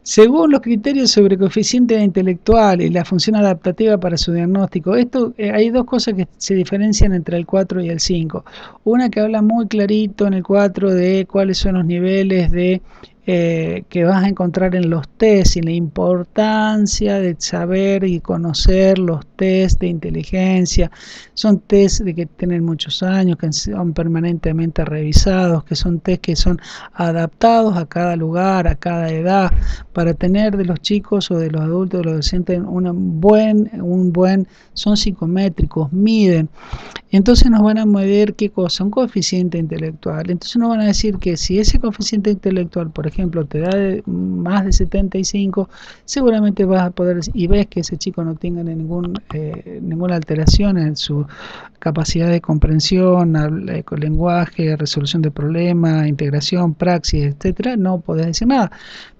Según los criterios sobre coeficiente intelectual y la función adaptativa para su diagnóstico, hay dos cosas que se diferencian entre el 4 y el 5. Una que habla muy clarito en el 4 de cuáles son los niveles de que vas a encontrar en los test y la importancia de saber y conocer los test de inteligencia. Son test de que tienen muchos años, que son permanentemente revisados, que son test que son adaptados a cada lugar, a cada edad, para tener de los chicos o de los adultos, de los docentes, son psicométricos, miden. Entonces nos van a medir qué cosa, un coeficiente intelectual. Entonces nos van a decir que si ese coeficiente intelectual, por ejemplo, te da más de 75, seguramente vas a poder, y ves que ese chico no tenga ninguna alteración en su capacidad de comprensión, lenguaje, resolución de problemas, integración, praxis, etcétera, no podés decir nada.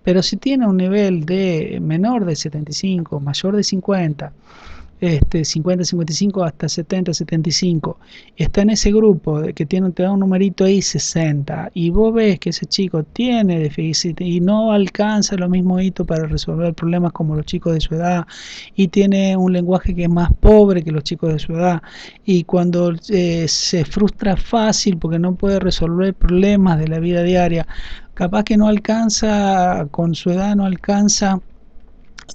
Pero si tiene un nivel de menor de 75, mayor de 50, 50, 55 hasta 70, 75, está en ese grupo que te da un numerito ahí 60, y vos ves que ese chico tiene déficit y no alcanza los mismos hitos para resolver problemas como los chicos de su edad, y tiene un lenguaje que es más pobre que los chicos de su edad, y cuando se frustra fácil porque no puede resolver problemas de la vida diaria, capaz que no alcanza, con su edad no alcanza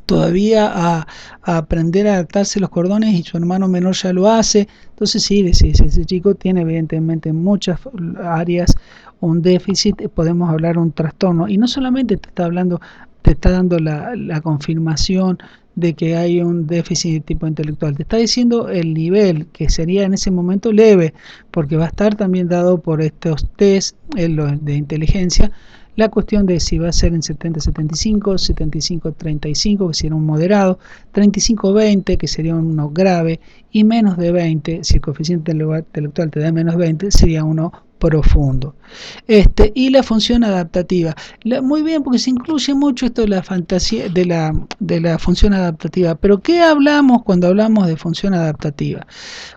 todavía a aprender a adaptarse los cordones, y su hermano menor ya lo hace. Entonces sí, ese chico tiene evidentemente en muchas áreas un déficit, podemos hablar de un trastorno, y no solamente te está dando la confirmación de que hay un déficit de tipo intelectual, te está diciendo el nivel, que sería en ese momento leve, porque va a estar también dado por estos test de inteligencia, la cuestión de si va a ser en 70-75, 75-35, que sería un moderado, 35-20, que sería uno grave, y menos de 20, si el coeficiente intelectual te da menos 20, sería uno profundo. Y la función adaptativa. Muy bien, porque se incluye mucho esto de la fantasía, de la función adaptativa. Pero ¿qué hablamos cuando hablamos de función adaptativa?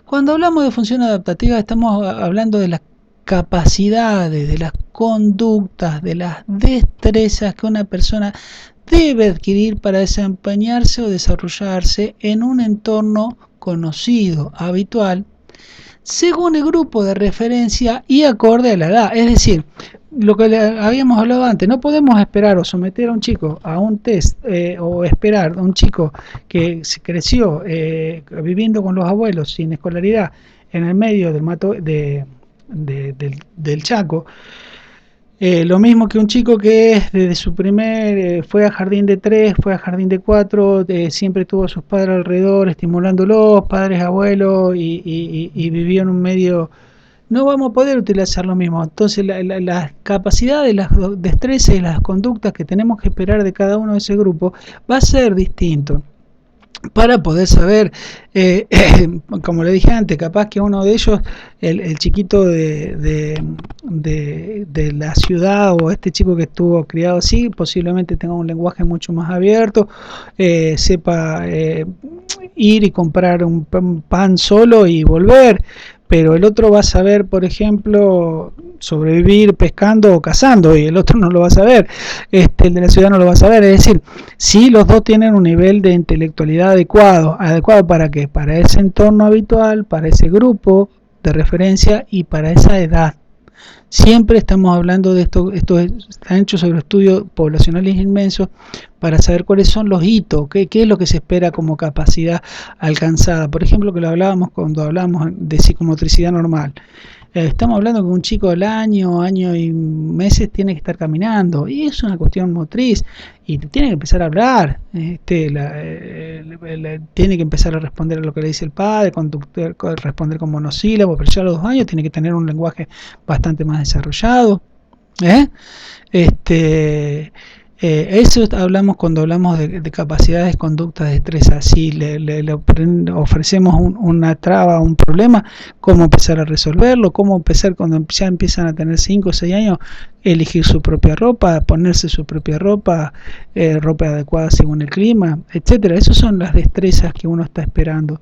Cuando hablamos de función adaptativa estamos hablando de las capacidades, de las conductas, de las destrezas que una persona debe adquirir para desempeñarse o desarrollarse en un entorno conocido, habitual, según el grupo de referencia y acorde a la edad. Es decir, lo que habíamos hablado antes, no podemos esperar o someter a un chico a un test o esperar a un chico que se creció viviendo con los abuelos sin escolaridad en el medio del Chaco, lo mismo que un chico que es desde su fue a jardín de 3, fue a jardín de 4, siempre tuvo a sus padres alrededor estimulándolos, padres, abuelos, y vivió en un medio. No vamos a poder utilizar lo mismo. Entonces las capacidades, las destrezas y las conductas que tenemos que esperar de cada uno de ese grupo va a ser distinto, para poder saber, como le dije antes, capaz que uno de ellos, el chiquito de la ciudad, o este chico que estuvo criado así, posiblemente tenga un lenguaje mucho más abierto, sepa ir y comprar un pan solo y volver, pero el otro va a saber, por ejemplo, sobrevivir pescando o cazando, y el otro no lo va a saber, el de la ciudad no lo va a saber. Es decir, si los dos tienen un nivel de intelectualidad adecuado ¿para qué? Para ese entorno habitual, para ese grupo de referencia y para esa edad. Siempre estamos hablando de esto está hecho sobre estudios poblacionales inmensos para saber cuáles son los hitos, qué es lo que se espera como capacidad alcanzada. Por ejemplo, que lo hablábamos cuando hablábamos de psicomotricidad normal. Estamos hablando que un chico del año y meses tiene que estar caminando, y es una cuestión motriz, y tiene que empezar a hablar, tiene que empezar a responder a lo que le dice el padre, responder con monosílabos, pero ya a los 2 años tiene que tener un lenguaje bastante más desarrollado. ¿eh? Eso hablamos cuando hablamos de capacidades, conductas, destrezas. Si le ofrecemos una traba, un problema, cómo empezar a resolverlo, cómo empezar cuando ya empiezan a tener 5 o 6 años, elegir su propia ropa, ponerse su propia ropa, ropa adecuada según el clima, etcétera. Esas son las destrezas que uno está esperando.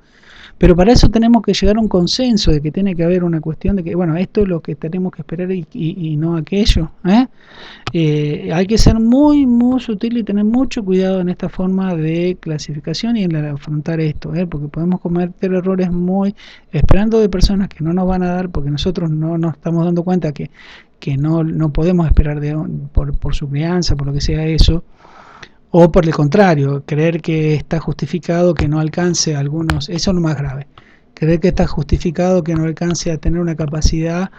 Pero para eso tenemos que llegar a un consenso de que tiene que haber una cuestión de que, bueno, esto es lo que tenemos que esperar y no aquello. Hay que ser muy, muy sutil y tener mucho cuidado en esta forma de clasificación y en afrontar esto, porque podemos cometer errores muy esperando de personas que no nos van a dar, porque nosotros no nos estamos dando cuenta que no podemos esperar por su crianza, por lo que sea eso. O por el contrario, creer que está justificado que no alcance a algunos, eso es lo más grave, creer que está justificado que no alcance a tener una capacidad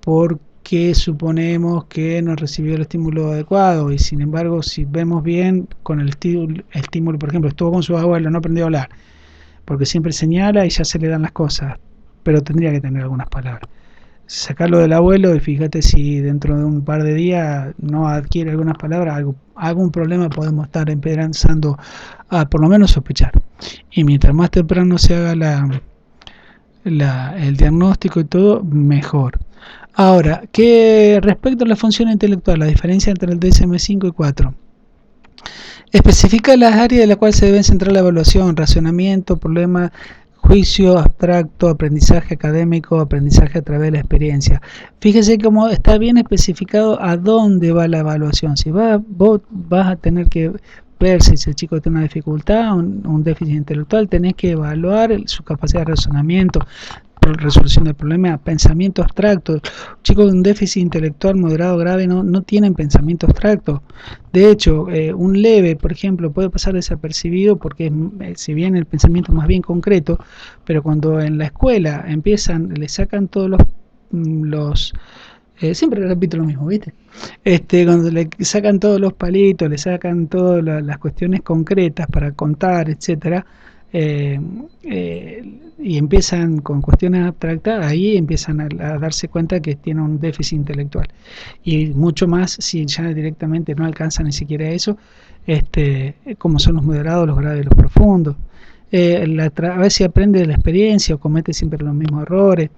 porque suponemos que no recibió el estímulo adecuado, y sin embargo si vemos bien con el estímulo, por ejemplo, estuvo con su abuelo, no aprendió a hablar, porque siempre señala y ya se le dan las cosas, pero tendría que tener algunas palabras. Sacarlo del abuelo y fíjate si dentro de un par de días no adquiere algunas palabras, algún problema podemos estar empezando a por lo menos sospechar. Y mientras más temprano se haga el diagnóstico y todo, mejor. Ahora, que respecto a la función intelectual, la diferencia entre el DSM-5 y 4. Especifica las áreas en las cuales se deben centrar la evaluación: razonamiento, problema, juicio abstracto, aprendizaje académico, aprendizaje a través de la experiencia. Fíjese cómo está bien especificado a dónde va la evaluación. Si vos vas a tener que ver si ese chico tiene una dificultad, un déficit intelectual, tenés que evaluar su capacidad de razonamiento, resolución del problema, pensamiento abstracto. Chicos con un déficit intelectual moderado grave no tienen pensamiento abstracto. De hecho, un leve, por ejemplo, puede pasar desapercibido porque si bien el pensamiento es más bien concreto, pero cuando en la escuela le sacan todos los siempre repito lo mismo, ¿viste? Cuando le sacan todos los palitos, le sacan todas las cuestiones concretas para contar, etcétera, y empiezan con cuestiones abstractas, ahí empiezan a darse cuenta que tienen un déficit intelectual. Y mucho más si ya directamente no alcanzan ni siquiera eso, como son los moderados, los graves y los profundos. A veces aprende de la experiencia o comete siempre los mismos errores.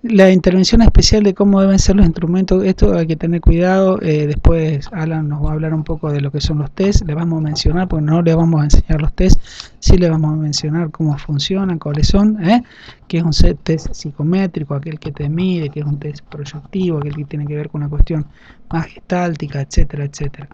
La intervención especial de cómo deben ser los instrumentos, esto hay que tener cuidado. Después Alan nos va a hablar un poco de lo que son los test. Le vamos a mencionar, porque no le vamos a enseñar los test, sí le vamos a mencionar cómo funcionan, cuáles son, que es un test psicométrico, aquel que te mide, que es un test proyectivo, aquel que tiene que ver con una cuestión más gestáltica, etcétera, etcétera.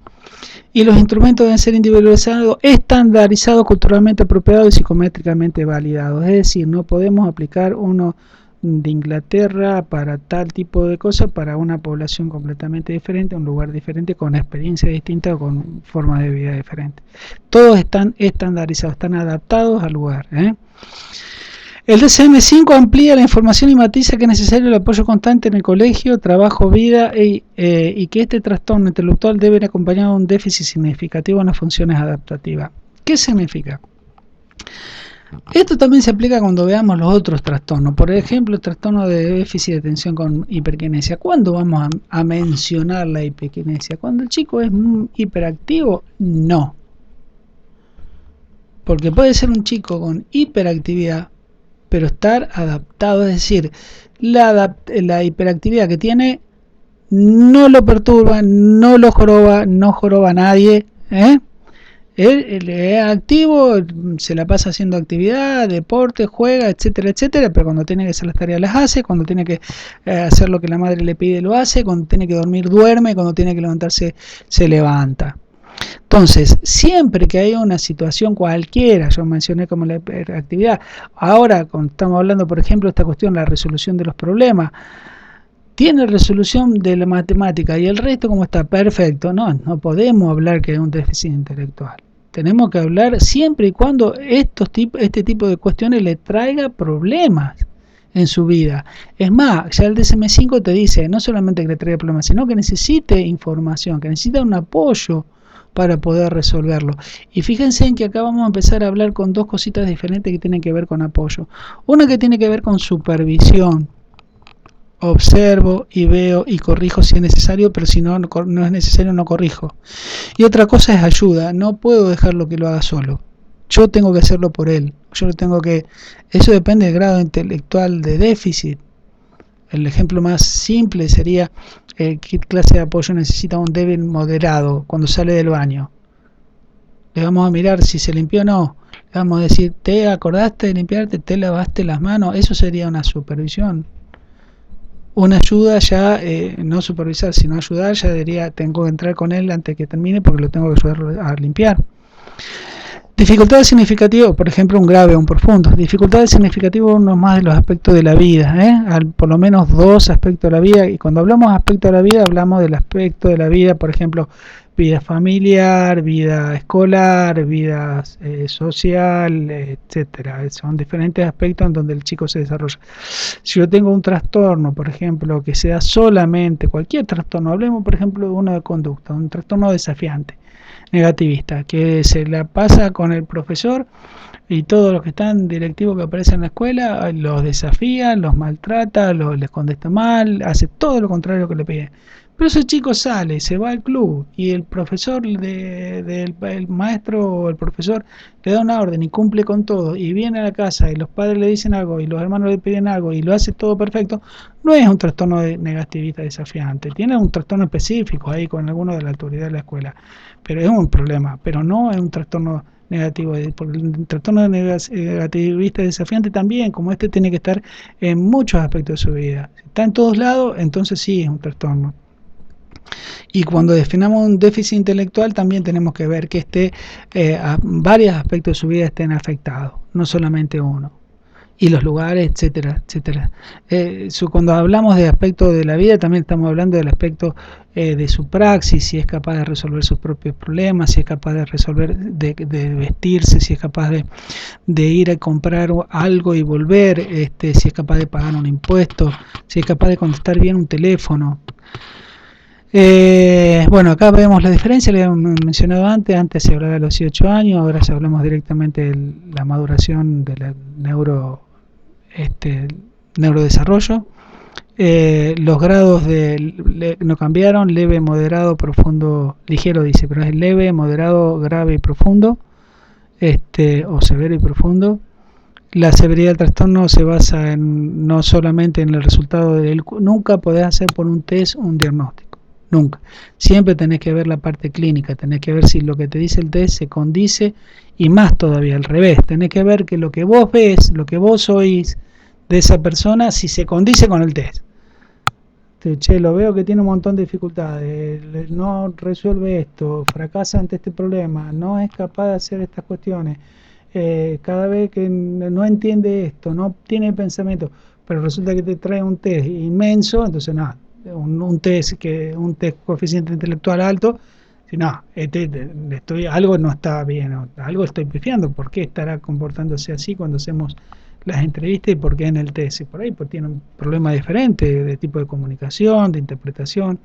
Y los instrumentos deben ser individualizados, estandarizados, culturalmente apropiados y psicométricamente validados. Es decir, no podemos aplicar uno de Inglaterra para tal tipo de cosas para una población completamente diferente, un lugar diferente, con experiencia distinta o con forma de vida diferente. Todos están estandarizados, están adaptados al lugar. El DSM-5 amplía la información y matiza que es necesario el apoyo constante en el colegio, trabajo, vida y que este trastorno intelectual debe ir acompañado de un déficit significativo en las funciones adaptativas. ¿Qué significa? Esto también se aplica cuando veamos los otros trastornos. Por ejemplo, el trastorno de déficit de atención con hiperquinesia. ¿Cuándo vamos a mencionar la hiperquinesia? ¿Cuando el chico es hiperactivo? No. Porque puede ser un chico con hiperactividad, pero estar adaptado. Es decir, la hiperactividad que tiene no lo perturba, no lo joroba, no joroba a nadie, Él es activo, se la pasa haciendo actividad, deporte, juega, etcétera, etcétera, pero cuando tiene que hacer las tareas las hace, cuando tiene que hacer lo que la madre le pide lo hace, cuando tiene que dormir duerme, cuando tiene que levantarse se levanta. Entonces, siempre que haya una situación cualquiera, yo mencioné como la actividad, ahora cuando estamos hablando, por ejemplo, de esta cuestión, la resolución de los problemas, tiene resolución de la matemática y el resto como está perfecto, no podemos hablar que es un déficit intelectual. Tenemos que hablar siempre y cuando este tipo de cuestiones le traiga problemas en su vida. Es más, ya el DSM-5 te dice no solamente que le traiga problemas, sino que necesite información, que necesita un apoyo para poder resolverlo. Y fíjense en que acá vamos a empezar a hablar con dos cositas diferentes que tienen que ver con apoyo. Una que tiene que ver con supervisión. Observo y veo y corrijo si es necesario, pero si no es necesario no corrijo. Y otra cosa es ayuda, no puedo dejarlo que lo haga solo. Yo tengo que hacerlo por él. Eso depende del grado intelectual de déficit. El ejemplo más simple sería qué clase de apoyo necesita un débil moderado cuando sale del baño. Le vamos a mirar si se limpió o no. Le vamos a decir, ¿te acordaste de limpiarte? ¿Te lavaste las manos? Eso sería una supervisión. Una ayuda ya, no supervisar, sino ayudar, ya diría, tengo que entrar con él antes que termine porque lo tengo que ayudar a limpiar. Dificultades significativas, por ejemplo, un grave o un profundo. Dificultades significativas, uno más de los aspectos de la vida, por lo menos dos aspectos de la vida. Y cuando hablamos de aspectos de la vida, hablamos del aspecto de la vida, por ejemplo, vida familiar, vida escolar, vida social, etcétera. Son diferentes aspectos en donde el chico se desarrolla. Si yo tengo un trastorno, por ejemplo, que sea solamente cualquier trastorno, hablemos, por ejemplo, de uno de conducta, un trastorno desafiante negativista, que se la pasa con el profesor y todos los que están directivos que aparecen en la escuela los desafía, los maltrata, les contesta mal, hace todo lo contrario que le piden. Pero ese chico sale, se va al club y el profesor, el maestro o el profesor le da una orden y cumple con todo y viene a la casa y los padres le dicen algo y los hermanos le piden algo y lo hace todo perfecto, no es un trastorno negativista desafiante, tiene un trastorno específico ahí con alguno de la autoridad de la escuela, pero es un problema, pero no es un trastorno negativo, porque el trastorno negativista desafiante también, como este, tiene que estar en muchos aspectos de su vida. Si está en todos lados, entonces sí es un trastorno. Y cuando definamos un déficit intelectual también tenemos que ver que varios aspectos de su vida estén afectados, no solamente uno. Y los lugares, etcétera, etcétera. Cuando hablamos de aspectos de la vida, también estamos hablando del aspecto de su praxis, si es capaz de resolver sus propios problemas, si es capaz de resolver, de vestirse, si es capaz de ir a comprar algo y volver, si es capaz de pagar un impuesto, si es capaz de contestar bien un teléfono. Bueno, acá vemos la diferencia, le habíamos mencionado antes se hablaba de los 18 años, ahora ya hablamos directamente de la maduración de la neurodesarrollo. Los grados no cambiaron, leve, moderado, profundo, ligero dice, pero es leve, moderado, grave y profundo, o severo y profundo. La severidad del trastorno se basa no solamente en el resultado nunca podés hacer por un test un diagnóstico, nunca. Siempre tenés que ver la parte clínica, tenés que ver si lo que te dice el test se condice, y más todavía al revés, tenés que ver que lo que vos ves, lo que vos oís de esa persona, si se condice con el test. Che, lo veo que tiene un montón de dificultades, no resuelve esto, fracasa ante este problema, no es capaz de hacer estas cuestiones, cada vez que no entiende esto, no tiene pensamiento, pero resulta que te trae un test inmenso, entonces nada, un test coeficiente intelectual alto, si no, algo no está bien, algo estoy pifiando, ¿por qué estará comportándose así cuando hacemos las entrevistas y por qué en el test? Por ahí pues tiene un problema diferente de tipo de comunicación, de interpretación,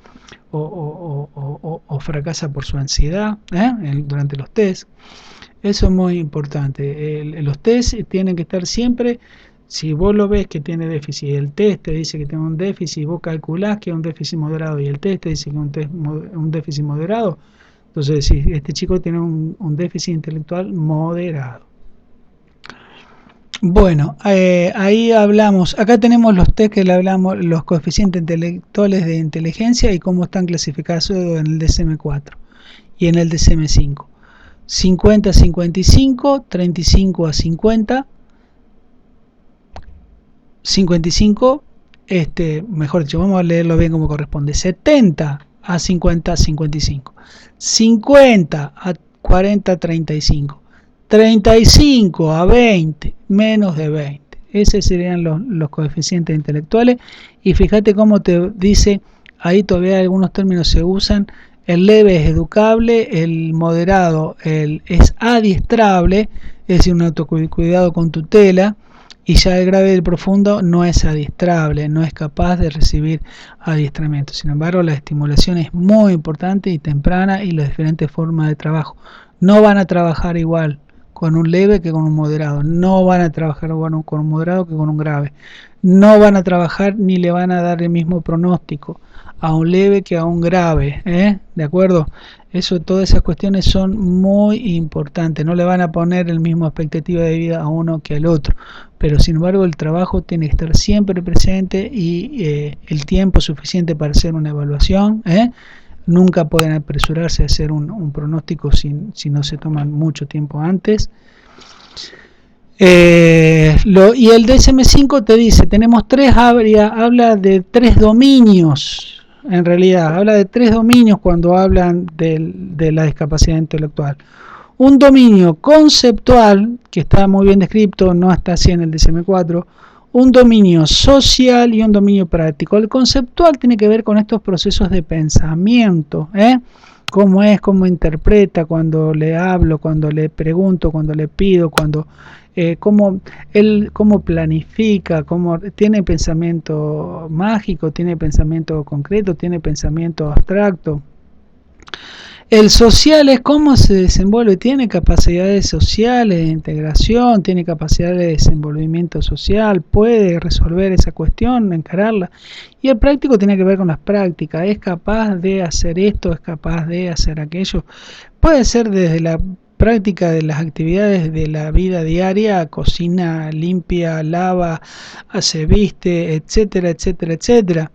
o fracasa por su ansiedad durante los tests. Eso es muy importante. Los test tienen que estar siempre, si vos lo ves que tiene déficit, el test te dice que tiene un déficit, vos calculás que es un déficit moderado y el test te dice que es un déficit moderado, entonces si este chico tiene un déficit intelectual moderado. Bueno, ahí hablamos, acá tenemos los test que le hablamos, los coeficientes intelectuales de inteligencia y cómo están clasificados en el DSM-4 y en el DSM-5. 50 a 55, 35 a 50, 55, mejor dicho, vamos a leerlo bien como corresponde, 70 a 50, 55, 50 a 40, 35, 35 a 20, menos de 20. Esos serían los coeficientes intelectuales. Y fíjate cómo te dice, ahí todavía algunos términos se usan. El leve es educable, el moderado es adiestrable, es decir, un autocuidado con tutela, y ya el grave y el profundo no es adiestrable, no es capaz de recibir adiestramiento. Sin embargo, la estimulación es muy importante y temprana, y las diferentes formas de trabajo. No van a trabajar igual con un leve que con un moderado, no van a trabajar igual con un moderado que con un grave, no van a trabajar ni le van a dar el mismo pronóstico a un leve que a un grave, ¿de acuerdo? Eso, todas esas cuestiones son muy importantes. No le van a poner el mismo expectativa de vida a uno que al otro, pero sin embargo el trabajo tiene que estar siempre presente, y el tiempo suficiente para hacer una evaluación. Nunca pueden apresurarse a hacer un pronóstico si no se toman mucho tiempo antes. Y el DSM-5 te dice, tenemos tres áreas, habla de tres dominios. En realidad, habla de tres dominios cuando hablan de la discapacidad intelectual. Un dominio conceptual, que está muy bien descrito, no está así en el DSM-4, un dominio social y un dominio práctico. El conceptual tiene que ver con estos procesos de pensamiento, cómo es, cómo interpreta cuando le hablo, cuando le pregunto, cuando le pido, cómo planifica, cómo tiene pensamiento mágico, tiene pensamiento concreto, tiene pensamiento abstracto. El social es cómo se desenvuelve, tiene capacidades sociales de integración, tiene capacidad de desenvolvimiento social, puede resolver esa cuestión, encararla. Y el práctico tiene que ver con las prácticas, es capaz de hacer esto, es capaz de hacer aquello. Puede ser desde la práctica de las actividades de la vida diaria, cocina, limpia, lava, se viste, etcétera, etcétera, etcétera.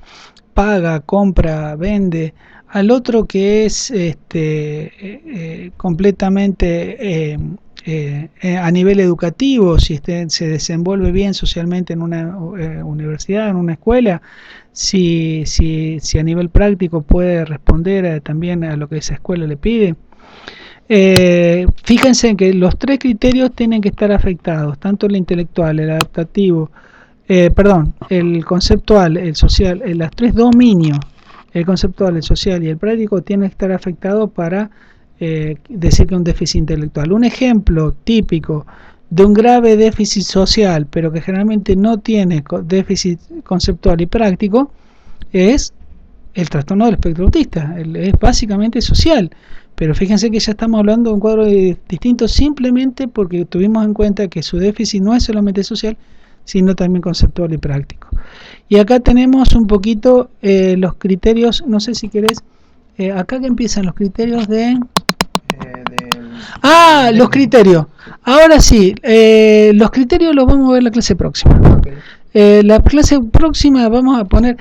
Paga, compra, vende. Al otro que es completamente a nivel educativo, si se desenvuelve bien socialmente en una universidad, en una escuela, si a nivel práctico puede responder también a lo que esa escuela le pide. Fíjense que los tres criterios tienen que estar afectados, tanto el intelectual, el adaptativo, el conceptual, el social, los tres dominios, el conceptual, el social y el práctico, tienen que estar afectados para decir que es un déficit intelectual. Un ejemplo típico de un grave déficit social, pero que generalmente no tiene déficit conceptual y práctico, es el trastorno del espectro autista. Es básicamente social, pero fíjense que ya estamos hablando de un cuadro distinto, simplemente porque tuvimos en cuenta que su déficit no es solamente social, sino también conceptual y práctico. Y acá tenemos un poquito los criterios, no sé si querés, acá que empiezan los criterios de... los criterios. Ahora sí, los criterios los vamos a ver la clase próxima. La clase próxima vamos a poner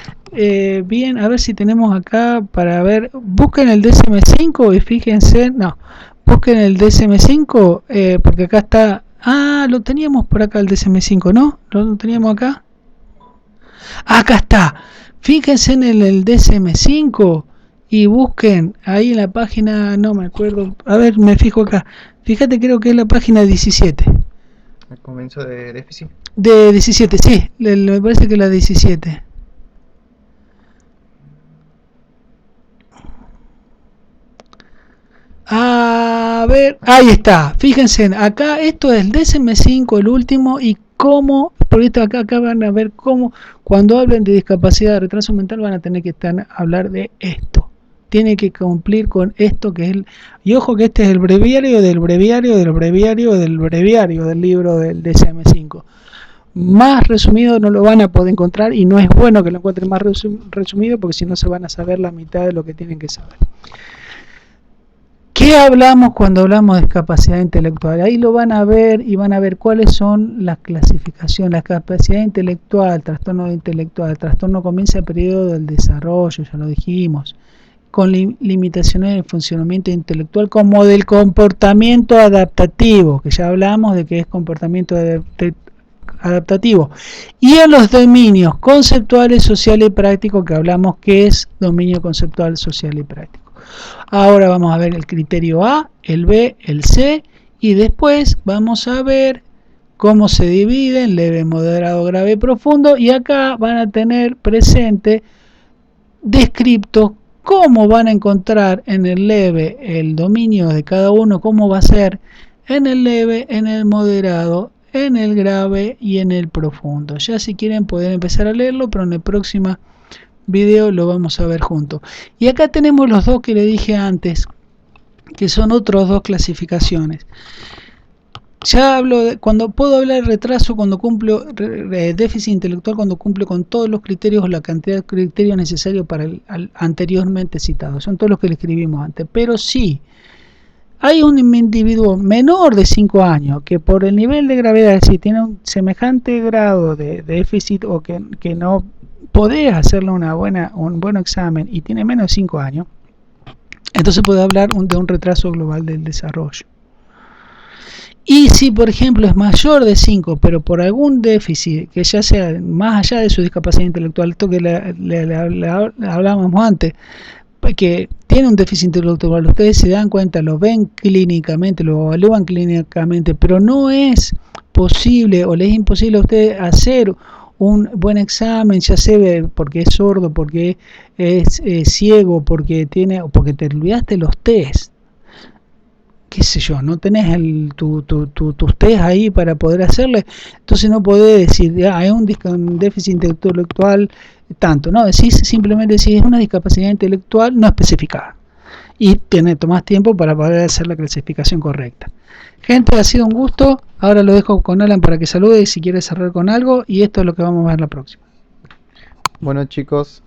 bien, a ver si tenemos acá para ver. Busquen el DSM-5 y fíjense, no, busquen el DSM-5 porque acá está. Lo teníamos por acá el DSM-5, ¿no? ¿Lo teníamos acá? Acá está. Fíjense en el DSM-5 y busquen ahí en la página, no me acuerdo. A ver, me fijo acá. Fíjate, creo que es la página 17. ¿El comienzo de déficit? De 17, sí, me parece que la 17. A ver, ahí está. Fíjense, acá esto es el DSM-5, el último, y cómo, por esto acá van a ver cómo, cuando hablen de discapacidad de retraso mental, van a tener que hablar de esto. Tiene que cumplir con esto que es el... Y ojo que este es el breviario del breviario del breviario del breviario del libro del DSM-5. Más resumido no lo van a poder encontrar, y no es bueno que lo encuentren más resumido, porque si no se van a saber la mitad de lo que tienen que saber. ¿Qué hablamos cuando hablamos de discapacidad intelectual? Ahí lo van a ver, y van a ver cuáles son las clasificaciones. La capacidad intelectual, trastorno intelectual, el trastorno comienza el periodo del desarrollo, ya lo dijimos. con limitaciones del funcionamiento intelectual, como del comportamiento adaptativo, que ya hablamos de que es comportamiento adaptativo, y en los dominios conceptuales, social y práctico, que hablamos que es dominio conceptual, social y práctico. Ahora vamos a ver el criterio A, el B, el C, y después vamos a ver cómo se dividen leve, moderado, grave, profundo, y acá van a tener presente descripto cómo van a encontrar en el leve el dominio de cada uno, cómo va a ser en el leve, en el moderado, en el grave y en el profundo. Ya si quieren pueden empezar a leerlo, pero en el próximo video lo vamos a ver juntos. Y acá tenemos los dos que le dije antes, que son otros dos clasificaciones. Ya hablo de, cuando puedo hablar de retraso, cuando cumplo déficit intelectual, cuando cumple con todos los criterios o la cantidad de criterios necesarios para el anteriormente citado. Son todos los que le escribimos antes. Pero sí, hay un individuo menor de 5 años que por el nivel de gravedad, si tiene un semejante grado de déficit o que no podés hacerle un buen examen y tiene menos de 5 años, entonces puede hablar de un retraso global del desarrollo. Y si, por ejemplo, es mayor de 5, pero por algún déficit, que ya sea más allá de su discapacidad intelectual, esto que le hablábamos antes, que tiene un déficit intelectual, ustedes se dan cuenta, lo ven clínicamente, lo evalúan clínicamente, pero no es posible o les es imposible a ustedes hacer un buen examen, ya sea porque es sordo, porque es ciego, porque te olvidaste los test, qué sé yo, no tenés tus test ahí para poder hacerle, entonces no podés decir, hay un déficit intelectual tanto, no, decís simplemente si es una discapacidad intelectual no especificada y tomás tiempo para poder hacer la clasificación correcta. Gente, ha sido un gusto, ahora lo dejo con Alan para que salude y si quiere cerrar con algo, y esto es lo que vamos a ver la próxima. Bueno chicos,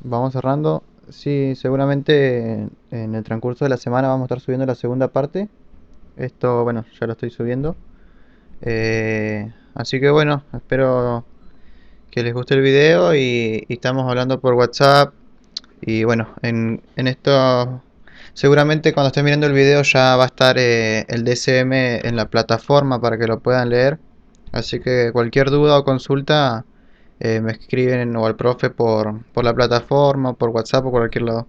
vamos cerrando. Sí, seguramente en el transcurso de la semana vamos a estar subiendo la segunda parte. Esto, bueno, ya lo estoy subiendo. Así que bueno, espero que les guste el video y estamos hablando por WhatsApp. Y bueno, en esto, seguramente cuando estén mirando el video ya va a estar el DSM en la plataforma para que lo puedan leer. Así que cualquier duda o consulta me escriben o al profe por la plataforma, por WhatsApp o por cualquier lado.